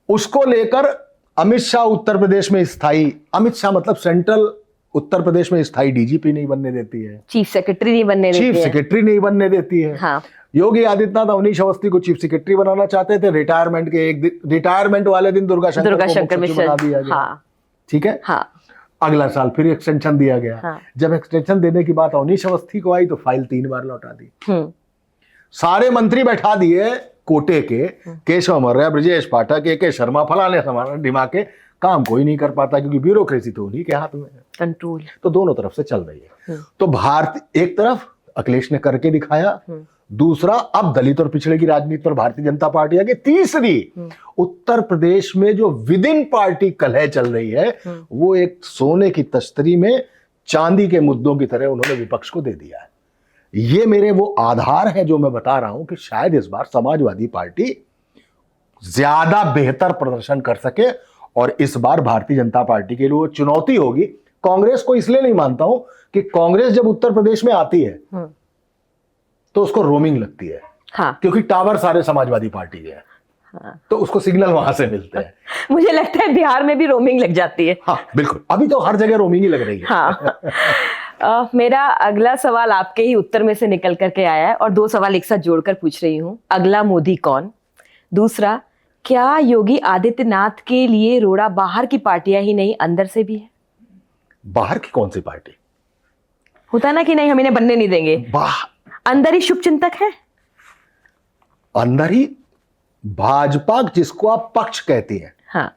उसको लेकर अमित शाह उत्तर प्रदेश में स्थायी, अमित शाह मतलब सेंट्रल उत्तर प्रदेश में स्थायी डीजीपी नहीं बनने देती है, चीफ सेक्रेटरी नहीं बनने देती है। हाँ। योगी आदित्यनाथ अवनीश अवस्थी को चीफ सेक्रेटरी बनाना चाहते थे। रिटायरमेंट वाले दिन दुर्गा शंकर मिश्र बना दिया गया। हाँ। ठीक है। हाँ। अगला साल फिर एक्सटेंशन दिया गया। हाँ। जब एक्सटेंशन देने की बात अवनीश अवस्थी को आई तो फाइल 3 बार लौटा दी। सारे मंत्री बैठा दिए कोटे के, केशव मौर्य, ब्रजेश पाठक, के शर्मा, फलाने समाने दिमाग के, काम कोई नहीं कर पाता क्योंकि ब्यूरोक्रेसी तो उन्हीं के हाथ में है, कंट्रोल। तो दोनों तरफ से चल रही है। तो भारत एक तरफ अखिलेश ने करके दिखाया, दूसरा, अब दलित और पिछड़े की राजनीति पर भारतीय जनता पार्टी आगे। तीसरी, उत्तर प्रदेश में जो विद इन पार्टी कलह चल रही है वो एक सोने की तश्तरी में चांदी के मुद्दों की तरह उन्होंने विपक्ष को दे दिया है। ये मेरे वो आधार है जो मैं बता रहा हूं कि शायद इस बार समाजवादी पार्टी ज्यादा बेहतर प्रदर्शन कर सके, और इस बार भारतीय जनता पार्टी के लिए वो चुनौती होगी। कांग्रेस को इसलिए नहीं मानता हूं कि कांग्रेस जब उत्तर प्रदेश में आती है तो उसको रोमिंग लगती है। हाँ। क्योंकि टावर सारे समाजवादी पार्टी के हैं। हाँ। तो उसको सिग्नल वहां से मिलते हैं। मुझे लगता है बिहार में भी रोमिंग लग जाती है। हाँ बिल्कुल, अभी तो हर जगह रोमिंग ही लग रही है। हाँ। मेरा अगला सवाल आपके ही उत्तर में से निकल करके आया है और दो सवाल एक साथ जोड़कर पूछ रही हूँ। अगला मोदी कौन? दूसरा, क्या योगी आदित्यनाथ के लिए रोड़ा बाहर की पार्टियां ही नहीं अंदर से भी है? बाहर की कौन सी पार्टी? होता ना कि नहीं हम इन्हें बनने नहीं देंगे, अंदर ही शुभचिंतक है। अंदर ही भाजपा जिसको आप पक्ष कहती हैं, हाँ,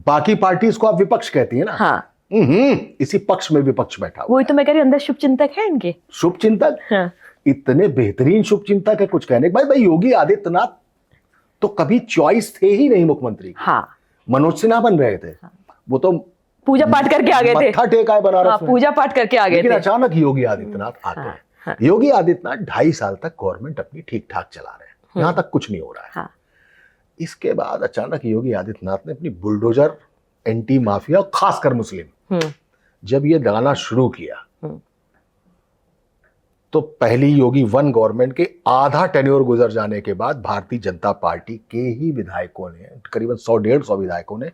बाकी पार्टी इसको आप विपक्ष कहती है ना। हाँ, इसी पक्ष में विपक्ष बैठा हुआ। वही तो मैं कह रही हूं, अंदर शुभचिंतक है इनके। शुभचिंतक? हाँ। इतने बेहतरीन शुभचिंतक है, कुछ कहने के भाई योगी आदित्यनाथ तो कभी चॉइस थे ही नहीं मुख्यमंत्री। हाँ। मनोज सिन्हा बन रहे थे। हाँ। वो तो पूजा पाठ करके आ गए थे, मत्था टेका है बनारस। हाँ, पूजा पाठ करके आ गए थे। लेकिन अचानक योगी आदित्यनाथ आते हैं। हाँ। योगी आदित्यनाथ 2.5 साल तक गवर्नमेंट अपनी ठीक ठाक चला रहे हैं, यहां तक कुछ नहीं हो रहा है। हाँ। इसके बाद अचानक योगी आदित्यनाथ ने अपनी बुलडोजर एंटी माफिया, खासकर मुस्लिम, जब ये गाना शुरू किया तो पहली योगी 1 गवर्नमेंट के आधा टेन्योर गुजर जाने के बाद भारतीय जनता पार्टी के ही विधायकों ने, करीबन 100-150 विधायकों ने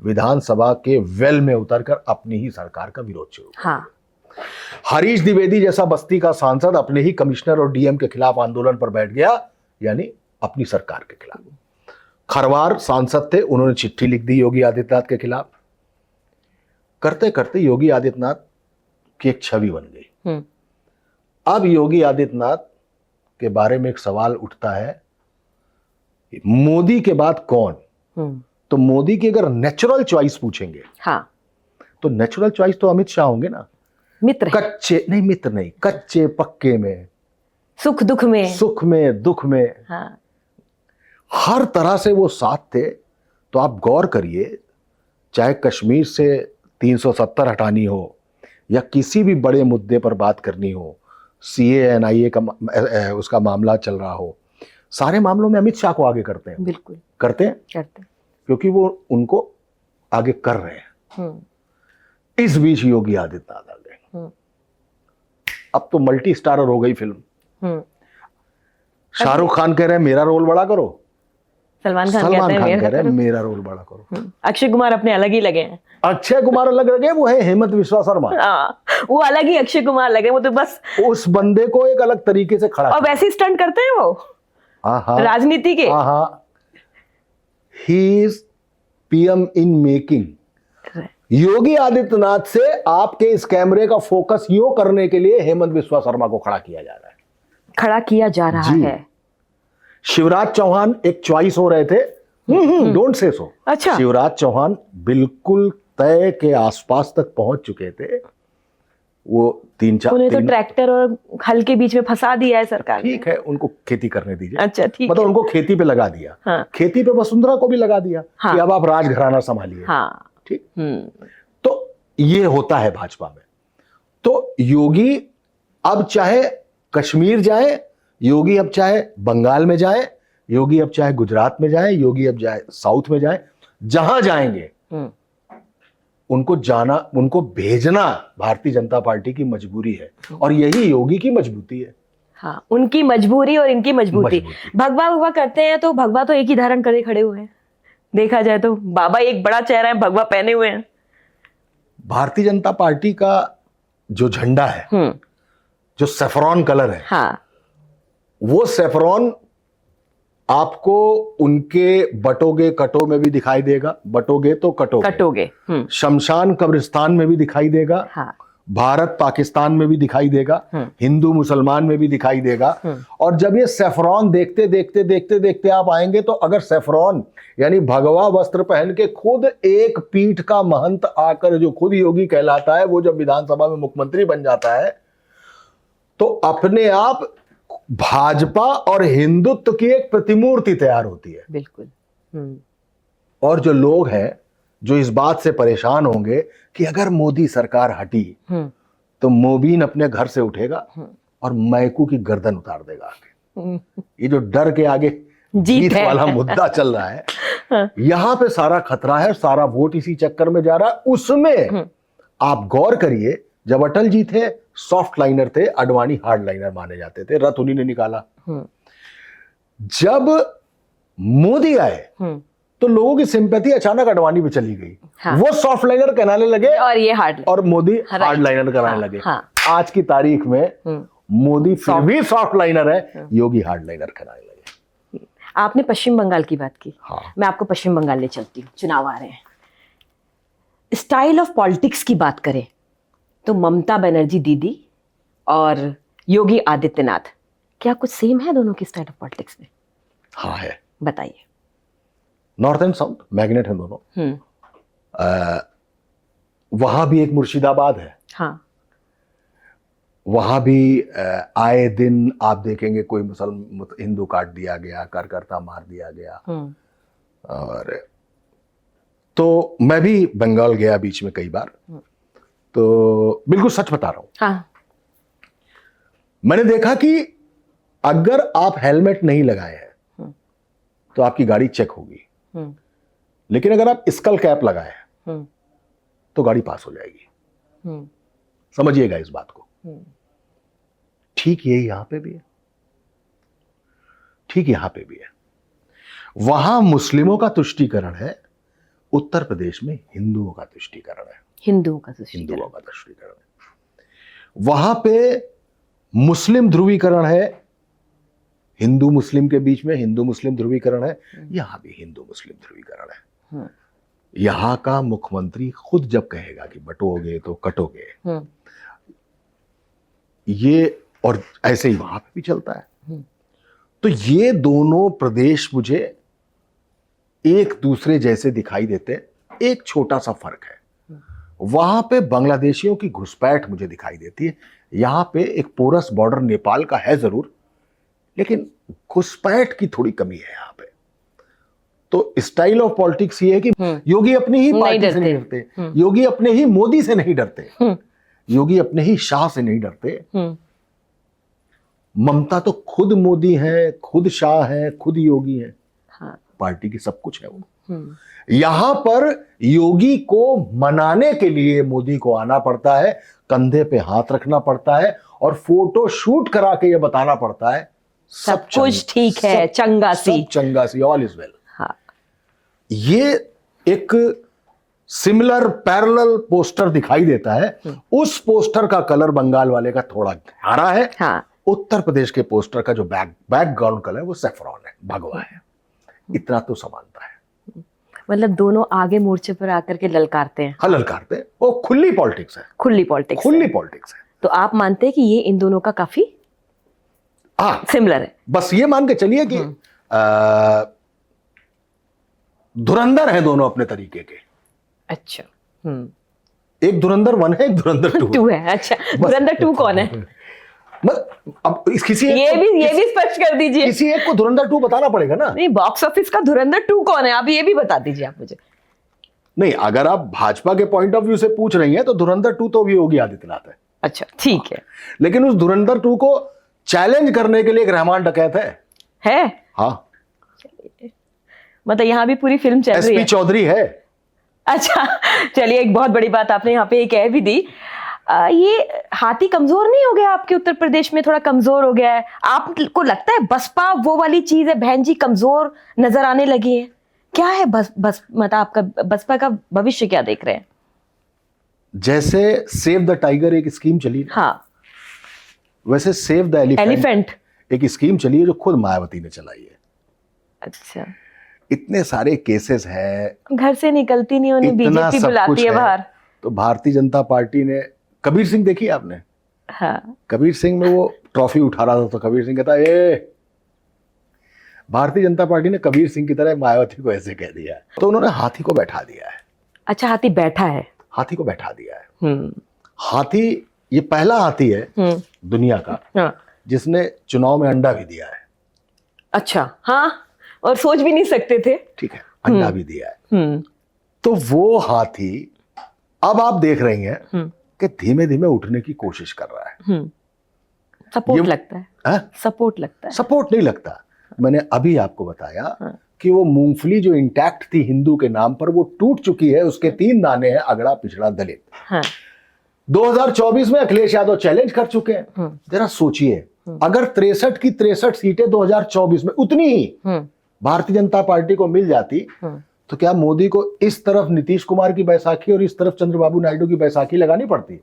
विधानसभा के वेल में उतरकर अपनी ही सरकार का विरोध शुरू किया। हाँ। हरीश द्विवेदी जैसा बस्ती का सांसद अपने ही कमिश्नर और डीएम के खिलाफ आंदोलन पर बैठ गया, यानी अपनी सरकार के खिलाफ। खरवार सांसद थे, उन्होंने चिट्ठी लिख दी योगी आदित्यनाथ के खिलाफ। करते करते योगी आदित्यनाथ की एक छवि बन गई। अब योगी आदित्यनाथ के बारे में एक सवाल उठता है, मोदी के बाद कौन? तो मोदी की अगर नेचुरल चॉइस पूछेंगे, हाँ, तो नेचुरल चॉइस तो अमित शाह होंगे ना। मित्र कच्चे नहीं, मित्र नहीं, कच्चे पक्के में, सुख दुख में, दुख में, हाँ, हर तरह से वो साथ थे। तो आप गौर करिए, चाहे कश्मीर से 370 हटानी हो या किसी भी बड़े मुद्दे पर बात करनी हो, CAA-NIA का उसका मामला चल रहा हो, सारे मामलों में अमित शाह को आगे करते हैं। बिल्कुल करते हैं, क्योंकि वो उनको आगे कर रहे हैं। इस बीच योगी आदित्यनाथ आ गए। अब तो मल्टी स्टारर हो गई फिल्म। शाहरुख खान कह रहे हैं मेरा रोल बड़ा करो, सलमान खान कह रहे हैं मेरा रोल बड़ा करो। अक्षय कुमार अपने अलग ही लगे हैं। अक्षय कुमार अलग लगे, वो है हेमंत विश्वा शर्मा। वो अलग ही अक्षय कुमार लगे, वो तो बस उस बंदे को एक अलग तरीके से खड़ा, और वैसे ही स्टंट करते हैं वो राजनीति के। He is PM in making. Yogi Adityanath से आपके इस कैमरे का फोकस यूं करने के लिए हेमंत विश्वा शर्मा को खड़ा किया जा रहा है। शिवराज चौहान एक चॉइस हो रहे थे, डोंट से सो। अच्छा, शिवराज चौहान बिल्कुल तय के आसपास तक पहुंच चुके थे। वो 3-4 उन्हें तो ट्रैक्टर और हल के बीच में फंसा दिया है सरकार। ठीक है, उनको खेती करने दीजिए। अच्छा, ठीक, मतलब उनको खेती पे लगा दिया। हाँ। खेती पे वसुंधरा को भी लगा दिया। हाँ। कि अब आप राजघराना संभालिए। हाँ। ठीक। तो ये होता है भाजपा में। तो योगी अब चाहे कश्मीर जाए, योगी अब चाहे बंगाल में जाए, योगी अब चाहे गुजरात में जाए, योगी अब जाए साउथ में जाए, जहां जाएंगे उनको जाना, उनको भेजना भारतीय जनता पार्टी की मजबूरी है, और यही योगी की मजबूती है। हाँ, उनकी मजबूरी और इनकी मजबूती। भगवा करते हैं तो भगवा तो एक ही धारण करे खड़े हुए हैं। देखा जाए तो बाबा एक बड़ा चेहरा है, भगवा पहने हुए हैं। भारतीय जनता पार्टी का जो झंडा है, जो सेफ्रॉन कलर है, हाँ, वो सेफ्रॉन आपको उनके बटोगे कटो में भी दिखाई देगा। बटोगे तो कटोगे। शमशान कब्रिस्तान में भी दिखाई देगा। हाँ। भारत पाकिस्तान में भी दिखाई देगा। हिंदू मुसलमान में भी दिखाई देगा। और जब ये सेफ्रॉन देखते आप आएंगे, तो अगर सेफ्रॉन यानी भगवा वस्त्र पहन के खुद एक पीठ का महंत आकर, जो खुद योगी कहलाता है, वो जब विधानसभा में मुख्यमंत्री बन जाता है, तो अपने आप भाजपा और हिंदुत्व की एक प्रतिमूर्ति तैयार होती है। बिल्कुल। और जो लोग हैं जो इस बात से परेशान होंगे कि अगर मोदी सरकार हटी तो मोबीन अपने घर से उठेगा और मैकू की गर्दन उतार देगा आगे। ये जो डर के आगे जीत वाला मुद्दा चल रहा है, यहां पे सारा खतरा है, सारा वोट इसी चक्कर में जा रहा है। उसमें आप गौर करिए, जब अटल जी थे सॉफ्ट लाइनर थे, अडवाणी हार्ड लाइनर माने जाते थे, रथ उन्हीं ने निकाला। जब मोदी आए तो लोगों की सिंपैथी अचानक अडवाणी पे चली गई। हाँ। वो सॉफ्ट लाइनर कहलाने लगे और ये हार्ड, और मोदी हार्ड लाइनर कराने लगे। हाँ। आज की तारीख में मोदी फिर भी सॉफ्ट लाइनर है, योगी हार्ड लाइनर कराने लगे। आपने पश्चिम बंगाल की बात की। हाँ। मैं आपको पश्चिम बंगाल ले चलती हूँ, चुनाव आ रहे हैं। स्टाइल ऑफ पॉलिटिक्स की बात करें तो ममता बनर्जी दीदी और योगी आदित्यनाथ, क्या कुछ सेम है दोनों की स्टाइल ऑफ पॉलिटिक्स में? हाँ है। बताइए। नॉर्थ एंड साउथ मैग्नेट है दोनों। वहां भी एक मुर्शिदाबाद है। हाँ। वहां भी आए दिन आप देखेंगे कोई मुसलमान हिंदू काट दिया गया, कार्यकर्ता मार दिया गया। और तो मैं भी बंगाल गया बीच में कई बार, तो बिल्कुल सच बता रहा हूं। हाँ। मैंने देखा कि अगर आप हेलमेट नहीं लगाए हैं तो आपकी गाड़ी चेक होगी, लेकिन अगर आप स्कल कैप लगाए हैं तो गाड़ी पास हो जाएगी। समझिएगा इस बात को। ठीक यही यहां पे भी है, ठीक यहां पे भी है। वहां मुस्लिमों का तुष्टीकरण है, उत्तर प्रदेश में हिंदुओं का तुष्टीकरण है। हिंदुओं का तुष्टीकरण है। वहां पे मुस्लिम ध्रुवीकरण है, हिंदू मुस्लिम के बीच में हिंदू मुस्लिम ध्रुवीकरण है। यहां भी हिंदू मुस्लिम ध्रुवीकरण है। यहां का मुख्यमंत्री खुद जब कहेगा कि बटोगे तो कटोगे, ये और ऐसे ही वहां पे भी चलता है। तो ये दोनों प्रदेश मुझे एक दूसरे जैसे दिखाई देते। एक छोटा सा फर्क है, वहां पे बांग्लादेशियों की घुसपैठ मुझे दिखाई देती है। यहां पे एक पोरस बॉर्डर नेपाल का है जरूर, लेकिन घुसपैठ की थोड़ी कमी है यहां पे। तो स्टाइल ऑफ पॉलिटिक्स ये है कि योगी अपनी ही पार्टी से नहीं डरते, योगी अपने ही मोदी से नहीं डरते, योगी अपने ही शाह से नहीं डरते। ममता तो खुद मोदी है, खुद शाह है, खुद योगी है। हाँ। पार्टी की सब कुछ है वो। यहां पर योगी को मनाने के लिए मोदी को आना पड़ता है, कंधे पे हाथ रखना पड़ता है और फोटो शूट करा के ये बताना पड़ता है सब कुछ ठीक है, चंगासी, ऑल इज वेल। हाँ। ये एक सिमिलर पैरेलल पोस्टर दिखाई देता है। उस पोस्टर का कलर बंगाल वाले का थोड़ा हरा है। हाँ। उत्तर प्रदेश के पोस्टर का जो बैकग्राउंड कलर है वो सैफरॉन है, भगवा है। इतना तो समानता है। मतलब दोनों आगे मोर्चे पर आकर के ललकारते हैं। हाँ, ललकारते हैं। वो खुली पॉलिटिक्स है, खुली पॉलिटिक्स है। तो आप मानते हैं कि ये इन दोनों का काफी सिमिलर है? बस ये मान के चलिए कि धुरंधर है दोनों अपने तरीके के। अच्छा। एक धुरंधर 1 है, एक धुरंधर 2 है। अच्छा, धुरंधर 2 कौन है? अब किसी ये भी स्पष्ट कर दीजिए। किसी एक को धुरंधर 2 बताना पड़ेगा ना। नहीं, बॉक्स ऑफिस का धुरंधर 2 कौन है, आप ये भी बता दीजिए आप मुझे। नहीं, अगर आप भाजपा के पॉइंट ऑफ व्यू से पूछ रही हैं तो धुरंधर 2 तो भी योगी आदित्यनाथ है। अच्छा, ठीक है। लेकिन उस धुरंधर 2 को चैलेंज करने के लिए एक रहमान डकैत है। हाँ, मतलब यहाँ भी पूरी फिल्म चल रही है। एसपी चौधरी है। अच्छा, चलिए, एक बहुत बड़ी बात आपने यहाँ पे ये कह भी दी। ये हाथी कमजोर नहीं हो गया आपके उत्तर प्रदेश में? थोड़ा कमजोर हो गया है आपको लगता है? बसपा वो वाली चीज है, बहन जी कमजोर नजर आने लगी है, क्या है? मतलब आपका बसपा का भविष्य क्या देख रहे हैं? जैसे सेव द टाइगर एक स्कीम चली, हाँ, वैसे सेव द एलिफेंट एक स्कीम चली है जो खुद मायावती ने चलाई है। अच्छा। इतने सारे केसेस हैं, घर से निकलती नहीं, उन्हें बीजेपी बुलाती है बाहर। तो भारतीय जनता पार्टी ने, कबीर सिंह देखिए आपने? हाँ। कबीर सिंह में वो ट्रॉफी उठा रहा था तो कबीर सिंह कहता है, भारतीय जनता पार्टी ने कबीर सिंह की तरह मायावती को ऐसे कह दिया है, तो उन्होंने हाथी को बैठा दिया है। अच्छा, हाथी बैठा है? हाथी को बैठा दिया है। हाथी ये पहला हाथी है दुनिया का जिसने चुनाव में अंडा भी दिया है। अच्छा, हाँ, और सोच भी नहीं सकते थे। ठीक है, अंडा भी दिया है। तो वो हाथी अब आप देख रही हैं कि धीमे धीमे उठने की कोशिश कर रहा है। सपोर्ट लगता है। हाँ? सपोर्ट लगता है। सपोर्ट नहीं लगता। मैंने अभी आपको बताया कि वो मूंगफली जो इंटैक्ट थी हिंदू के नाम पर, वो टूट चुकी है। उसके 3 दाने हैं, अगड़ा पिछड़ा दलित। हाँ। 2024 में अखिलेश यादव चैलेंज कर चुके हैं। जरा सोचिए, अगर 63 की 63 सीटें 2024 में उतनी ही भारतीय जनता पार्टी को मिल जाती, तो क्या मोदी को इस तरफ नीतीश कुमार की बैसाखी और इस तरफ चंद्रबाबू नायडू की बैसाखी लगानी पड़ती?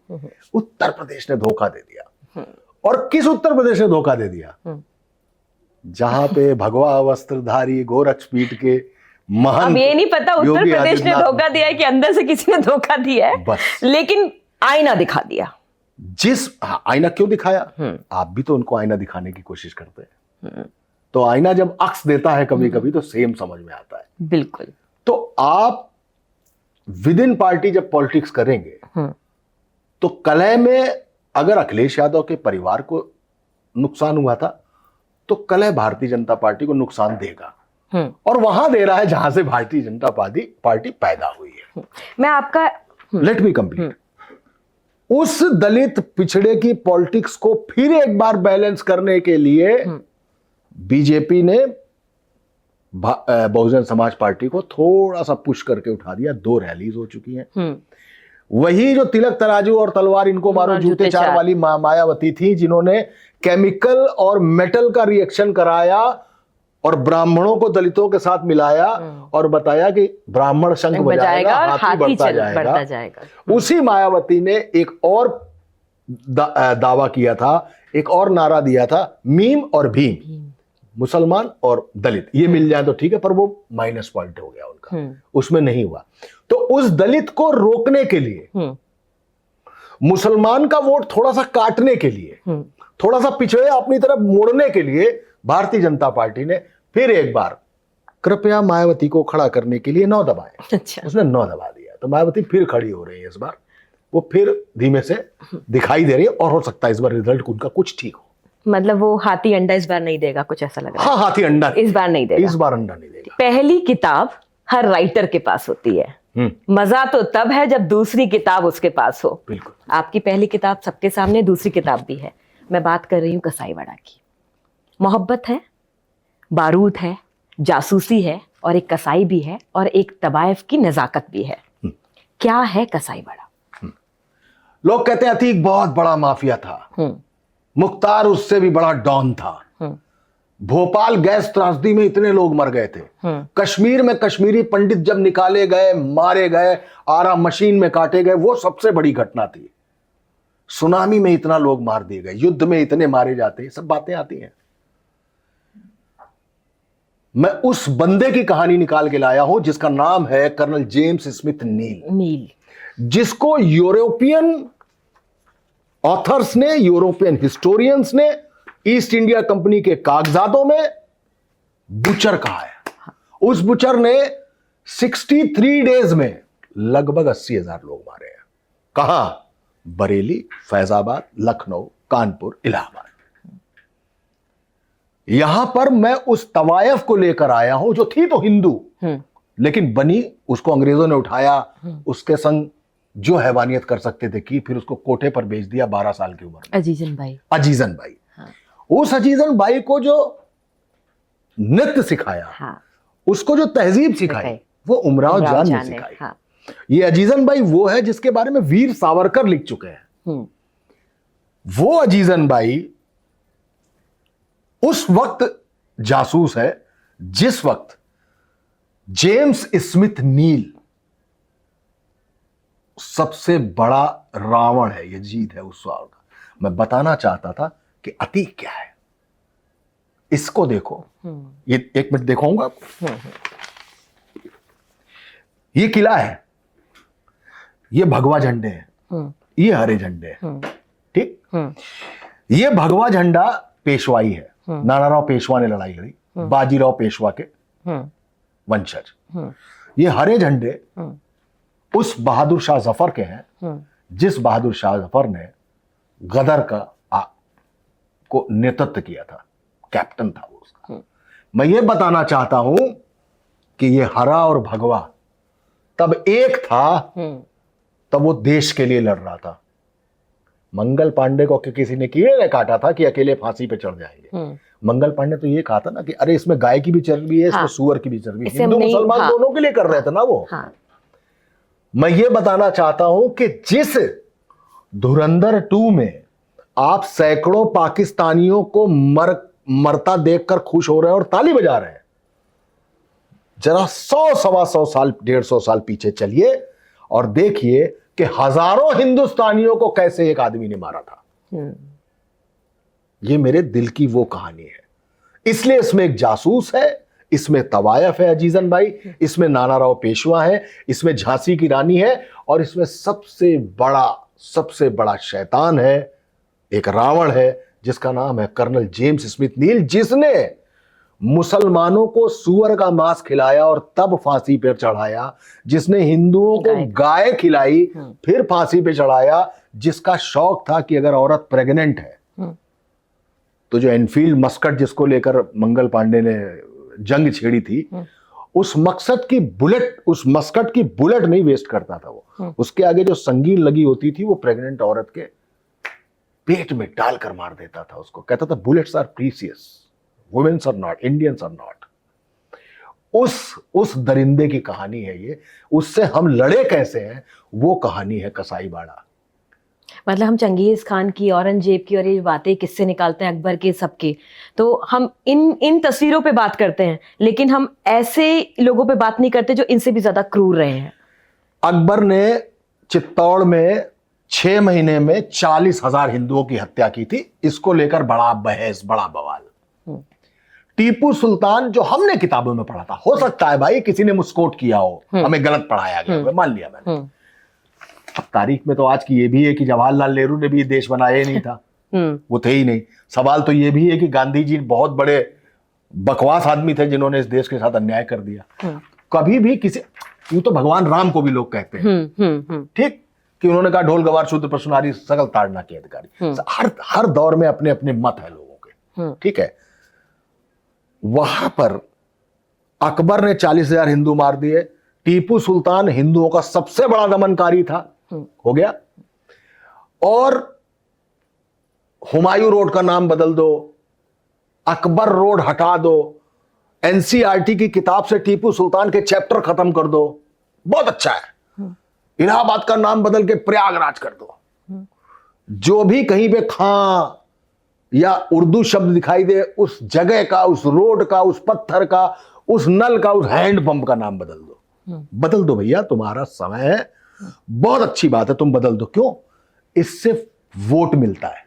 उत्तर प्रदेश ने धोखा दे दिया। और किस उत्तर प्रदेश ने धोखा दे दिया? जहां पे भगवा वस्त्रधारी गोरक्ष पीठ के महंत, अब ये नहीं पता उत्तर प्रदेश ने धोखा दिया है कि अंदर से किसी ने धोखा दिया है, बस। लेकिन आईना दिखा दिया। आईना क्यों दिखाया? आप भी तो उनको आईना दिखाने की कोशिश करते हैं। तो आईना जब अक्स देता है कभी कभी, तो सेम समझ में आता है। बिल्कुल। तो आप विद इन पार्टी जब पॉलिटिक्स करेंगे, तो कलह में अगर अखिलेश यादव के परिवार को नुकसान हुआ था, तो कलह भारतीय जनता पार्टी को नुकसान देगा। और वहां दे रहा है जहां से भारतीय जनता पार्टी पैदा हुई है। मैं आपका लेट मी कंप्लीट। उस दलित पिछड़े की पॉलिटिक्स को फिर एक बार बैलेंस करने के लिए बीजेपी ने बहुजन समाज पार्टी को थोड़ा सा पुश करके उठा दिया। 2 रैलीज हो चुकी हैं। वही जो तिलक तराजू और तलवार इनको मारो जूते चार वाली मायावती थी, जिन्होंने केमिकल और मेटल का रिएक्शन कराया और ब्राह्मणों को दलितों के साथ मिलाया और बताया कि ब्राह्मण शंख बजाएगा, हाथी बढ़ता जाएगा। उसी मायावती ने एक और दावा किया था, एक और नारा दिया था, मीम और भीम, मुसलमान और दलित ये मिल जाए तो ठीक है, पर वो माइनस पॉइंट हो गया उनका, उसमें नहीं हुआ। तो उस दलित को रोकने के लिए, मुसलमान का वोट थोड़ा सा काटने के लिए, थोड़ा सा पिछड़े अपनी तरफ मोड़ने के लिए भारतीय जनता पार्टी ने फिर एक बार कृपया मायावती को खड़ा करने के लिए 9 दबाए। अच्छा। उसने 9 दबा दिया, तो मायावती फिर खड़ी हो रही है। इस बार वो फिर धीमे से दिखाई दे रही है, और हो सकता है इस बार रिजल्ट उनका कुछ ठीक हो। मतलब वो हाथी अंडा इस बार नहीं देगा, कुछ ऐसा लग रहा है। हाँ, हाथी अंडा इस बार नहीं देगा। इस बार अंडा नहीं देगा। पहली किताब हर राइटर के पास होती है, मजा तो तब है जब दूसरी किताब उसके पास हो। बिल्कुल। आपकी पहली किताब सबके सामने, दूसरी किताब भी है। मैं बात कर रही हूँ कसाईवाड़ा की। मोहब्बत है, बारूद है, जासूसी है, और एक कसाई भी है, और एक तबायफ की नजाकत भी है। क्या है कसाईवाड़ा? लोग कहते हैं अतीक बहुत बड़ा माफिया था, मुख्तार उससे भी बड़ा डॉन था, भोपाल गैस त्रासदी में इतने लोग मर गए थे, कश्मीर में कश्मीरी पंडित जब निकाले गए, मारे गए, आरा मशीन में काटे गए, वो सबसे बड़ी घटना थी। सुनामी में इतना लोग मार दिए गए, युद्ध में इतने मारे जाते, सब बातें आती हैं। मैं उस बंदे की कहानी निकाल के लाया हूं जिसका नाम है कर्नल जेम्स स्मिथ नील, जिसको यूरोपियन ऑथर्स ने, यूरोपियन हिस्टोरियंस ने ईस्ट इंडिया कंपनी के कागजातों में बुचर कहा है। उस बुचर ने 63 डेज में लगभग 80,000 लोग मारे हैं। कहां? बरेली, फैजाबाद, लखनऊ, कानपुर, इलाहाबाद। यहां पर मैं उस तवायफ को लेकर आया हूं जो थी तो हिंदू, लेकिन बनी, उसको अंग्रेजों ने उठाया, उसके संग जो हैवानियत कर सकते थे की, फिर उसको कोठे पर भेज दिया 12 साल की उम्र में। अजीजन भाई। हाँ। उस अजीजन भाई को जो नृत्य सिखाया, हाँ। उसको जो तहजीब सिखाई, वो उमराव जान ने सिखाई। हाँ। ये अजीजन भाई वो है जिसके बारे में वीर सावरकर लिख चुके हैं। वो अजीजन भाई उस वक्त जासूस है जिस वक्त जेम्स स्मिथ नील सबसे बड़ा रावण है, ये जीत है उस साल का। मैं बताना चाहता था कि अतीक क्या है, इसको देखो। ये 1 मिनट दिखाऊंगा आपको। ये किला है, ये भगवा झंडे हैं, ये हरे झंडे हैं, ठीक। ये भगवा झंडा पेशवाई है, नानाराव पेशवा ने लड़ाई लड़ी, बाजीराव पेशवा के वंशज। ये हरे झंडे उस बहादुर शाह जफर के हैं जिस बहादुर शाह जफर ने गदर का को नेतृत्व किया था, कैप्टन था वो उसका। मैं ये बताना चाहता हूं कि ये हरा और भगवा तब एक था, तब वो देश के लिए लड़ रहा था। मंगल पांडे को किसी ने कीड़े ने काटा था कि अकेले फांसी पे चढ़ जाएंगे। मंगल पांडे तो ये कहा था ना कि अरे इसमें गाय की भी चर्बी है, इसमें सुअर की भी चर्बी, हिंदू मुसलमान दोनों के लिए कर रहे थे ना वो। मैं ये बताना चाहता हूं कि जिस धुरंधर 2 में आप सैकड़ों पाकिस्तानियों को मरता देखकर खुश हो रहे हैं और ताली बजा रहे हैं, जरा 100 सवा 100 साल 150 साल पीछे चलिए और देखिए कि हजारों हिंदुस्तानियों को कैसे एक आदमी ने मारा था। ये मेरे दिल की वो कहानी है। इसलिए इसमें एक जासूस है, इसमें तवायफ है अजीजन भाई, इसमें नानाराव पेशवा है, इसमें झांसी की रानी है, और इसमें सबसे बड़ा शैतान है, एक रावण है जिसका नाम है कर्नल जेम्स स्मिथ नील, जिसने मुसलमानों को सूअर का मांस खिलाया और तब फांसी पर चढ़ाया, जिसने हिंदुओं को गाय खिलाई फिर फांसी पे चढ़ाया, जिसका शौक था कि अगर औरत प्रेग्नेंट है तो जो एनफील्ड मस्कट जिसको लेकर मंगल पांडे ने जंग छेड़ी थी, उस मस्कट की बुलेट नहीं वेस्ट करता था वो। उसके आगे जो संगीन लगी होती थी वो प्रेग्नेंट औरत के पेट में डालकर मार देता था उसको। कहता था bullets are precious, womens are not, Indians are not. उस दरिंदे की कहानी है ये। उससे हम लड़े कैसे हैं वो कहानी है कसाईबाड़ा। मतलब हम चंगेज खान की, औरंगजेब की और ये बातें किससे निकालते हैं, अकबर के, सबके, तो हम इन तस्वीरों पे बात करते हैं, लेकिन हम ऐसे लोगों पे बात नहीं करते जो इनसे भी ज्यादा क्रूर रहे हैं। अकबर ने चित्तौड़ में 6 महीने में 40,000 हिंदुओं की हत्या की थी। इसको लेकर बड़ा बहस, बड़ा बवाल। टीपू सुल्तान, जो हमने किताबों में पढ़ा था, हो सकता है भाई किसी ने मुस्कोट किया हो, हमें गलत पढ़ाया गया, मान लिया मैंने। अब तारीख में तो आज की ये भी है कि जवाहरलाल नेहरू ने भी देश बनाया ही नहीं था, वो थे ही नहीं। सवाल तो ये भी है कि गांधी जी बहुत बड़े बकवास आदमी थे जिन्होंने इस देश के साथ अन्याय कर दिया। कभी भी किसी, यूं तो भगवान राम को भी लोग कहते हैं ठीक, कि उन्होंने कहा ढोल गवार शूद्र पर सुनारी सकल ताड़ना के अधिकारी। हर दौर में अपने अपने मत है लोगों के, ठीक है। वहां पर अकबर ने 40,000 हिंदू मार दिए। टीपू सुल्तान हिंदुओं का सबसे बड़ा दमनकारी था, हो गया। और हुमायूं रोड का नाम बदल दो, अकबर रोड हटा दो, एनसीईआरटी की किताब से टीपू सुल्तान के चैप्टर खत्म कर दो, बहुत अच्छा है। इलाहाबाद का नाम बदल के प्रयागराज कर दो। जो भी कहीं पे खां या उर्दू शब्द दिखाई दे, उस जगह का, उस रोड का, उस पत्थर का, उस नल का, उस हैंडपंप का नाम बदल दो। बदल दो भैया, तुम्हारा समय है, बहुत अच्छी बात है, तुम बदल दो। क्यों? इससे वोट मिलता है।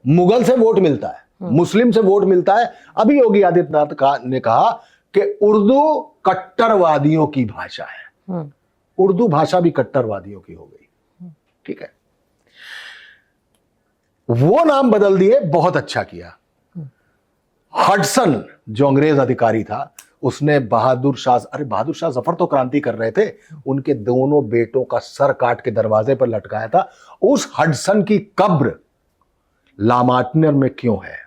मुगल से वोट मिलता है, मुस्लिम से वोट मिलता है। अभी योगी आदित्यनाथ ने कहा कि उर्दू कट्टरवादियों की भाषा है। उर्दू भाषा भी कट्टरवादियों की हो गई, ठीक है। वो नाम बदल दिए, बहुत अच्छा किया। हडसन जो अंग्रेज अधिकारी था, उसने बहादुर शाह जफर तो क्रांति कर रहे थे, उनके दोनों बेटों का सर काट के दरवाजे पर लटकाया था। उस हडसन की कब्र लामाटनर में क्यों है,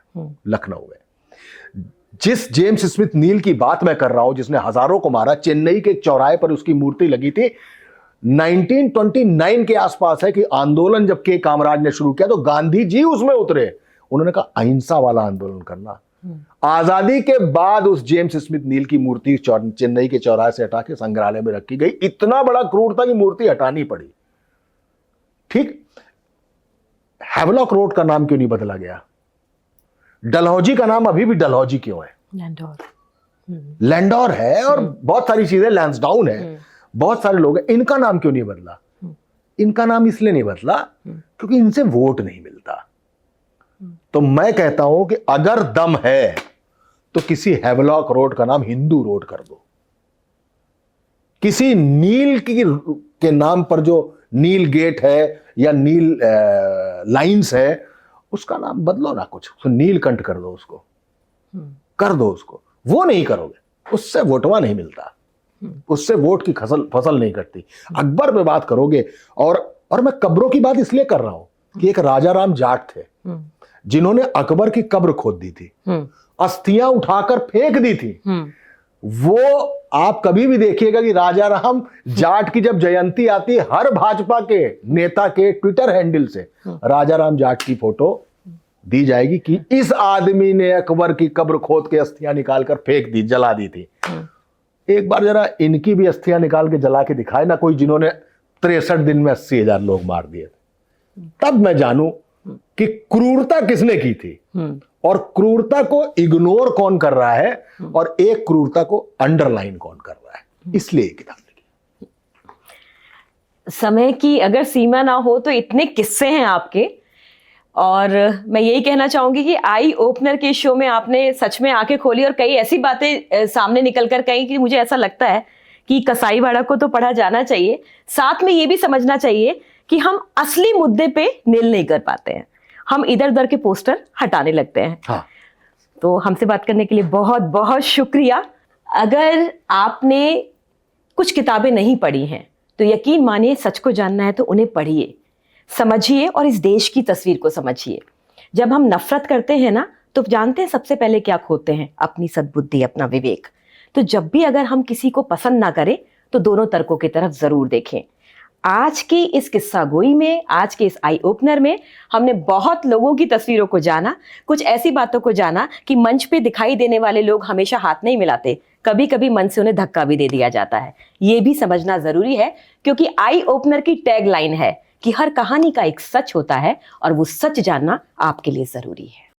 लखनऊ में। जिस जेम्स स्मिथ नील की बात मैं कर रहा हूं, जिसने हजारों को मारा, चेन्नई के चौराहे पर उसकी मूर्ति लगी थी। 1929 के आसपास है कि आंदोलन जब के कामराज ने शुरू किया तो गांधी जी उसमें उतरे। उन्होंने कहा अहिंसा वाला आंदोलन करना। आजादी के बाद उस जेम्स स्मिथ नील की मूर्ति चेन्नई के चौराहे से हटा के संग्रहालय में रखी गई। इतना बड़ा क्रूर था कि मूर्ति हटानी पड़ी, ठीक। हैवलॉक रोड का नाम क्यों नहीं बदला गया? डलहौजी का नाम अभी भी डलहौजी क्यों है? लैंडौर है, और बहुत सारी चीजें, लैंसडाउन है, बहुत सारे लोग हैं। इनका नाम क्यों नहीं बदला? इनका नाम इसलिए नहीं बदला क्योंकि इनसे वोट नहीं मिलता। तो मैं कहता हूं कि अगर दम है तो किसी हैवलॉक रोड का नाम हिंदू रोड कर दो। किसी नील के नाम पर जो नील गेट है या नील लाइंस है, उसका नाम बदलो ना, कुछ नीलकंठ कर दो, उसको कर दो उसको। वो नहीं करोगे, उससे वोटवा नहीं मिलता, उससे वोट की फसल नहीं कटती। अकबर पे बात करोगे, और मैं कब्रों की बात इसलिए कर रहा हूं कि एक राजा राम जाट थे जिन्होंने अकबर की कब्र खोद दी थी, अस्थियां उठाकर फेंक दी थी, वो आप कभी भी देखिएगा कि राजा राम जाट की जब जयंती आती है, हर भाजपा के नेता के ट्विटर हैंडल से राजा राम जाट की फोटो दी जाएगी कि इस आदमी ने अकबर की कब्र खोद के अस्थियां निकालकर फेंक दी, जला दी थी। एक बार जरा इनकी भी अस्थियां निकाल के जला के दिखाए ना कोई, जिन्होंने 63 दिन में 80,000 लोग मार दिए थे, तब मैं जानूं कि क्रूरता किसने की थी और क्रूरता को इग्नोर कौन कर रहा है और एक क्रूरता को अंडरलाइन कौन कर रहा है। इसलिए किताब लिखी। समय की अगर सीमा ना हो तो इतने किस्से हैं आपके, और मैं यही कहना चाहूंगी कि आई ओपनर के शो में आपने सच में आंखें खोली और कई ऐसी बातें सामने निकल कर कहीं कि मुझे ऐसा लगता है कि कसाईवाड़ा को तो पढ़ा जाना चाहिए। साथ में ये भी समझना चाहिए कि हम असली मुद्दे पे नील नहीं कर पाते हैं, हम इधर उधर के पोस्टर हटाने लगते हैं। हाँ। तो हमसे बात करने के लिए बहुत बहुत शुक्रिया। अगर आपने कुछ किताबें नहीं पढ़ी हैं तो यकीन मानिए, सच को जानना है तो उन्हें पढ़िए, समझिए और इस देश की तस्वीर को समझिए। जब हम नफरत करते हैं ना, तो जानते हैं सबसे पहले क्या खोते हैं? अपनी सद्बुद्धि, अपना विवेक। तो जब भी अगर हम किसी को पसंद ना करें तो दोनों तर्कों की तरफ जरूर देखें। आज की इस किस्सा गोई में, आज के इस आई ओपनर में हमने बहुत लोगों की तस्वीरों को जाना, कुछ ऐसी बातों को जाना कि मंच पे दिखाई देने वाले लोग हमेशा हाथ नहीं मिलाते, कभी कभी मन से उन्हें धक्का भी दे दिया जाता है। ये भी समझना जरूरी है, क्योंकि आई ओपनर की टैग लाइन है कि हर कहानी का एक सच होता है और वो सच जानना आपके लिए जरूरी है।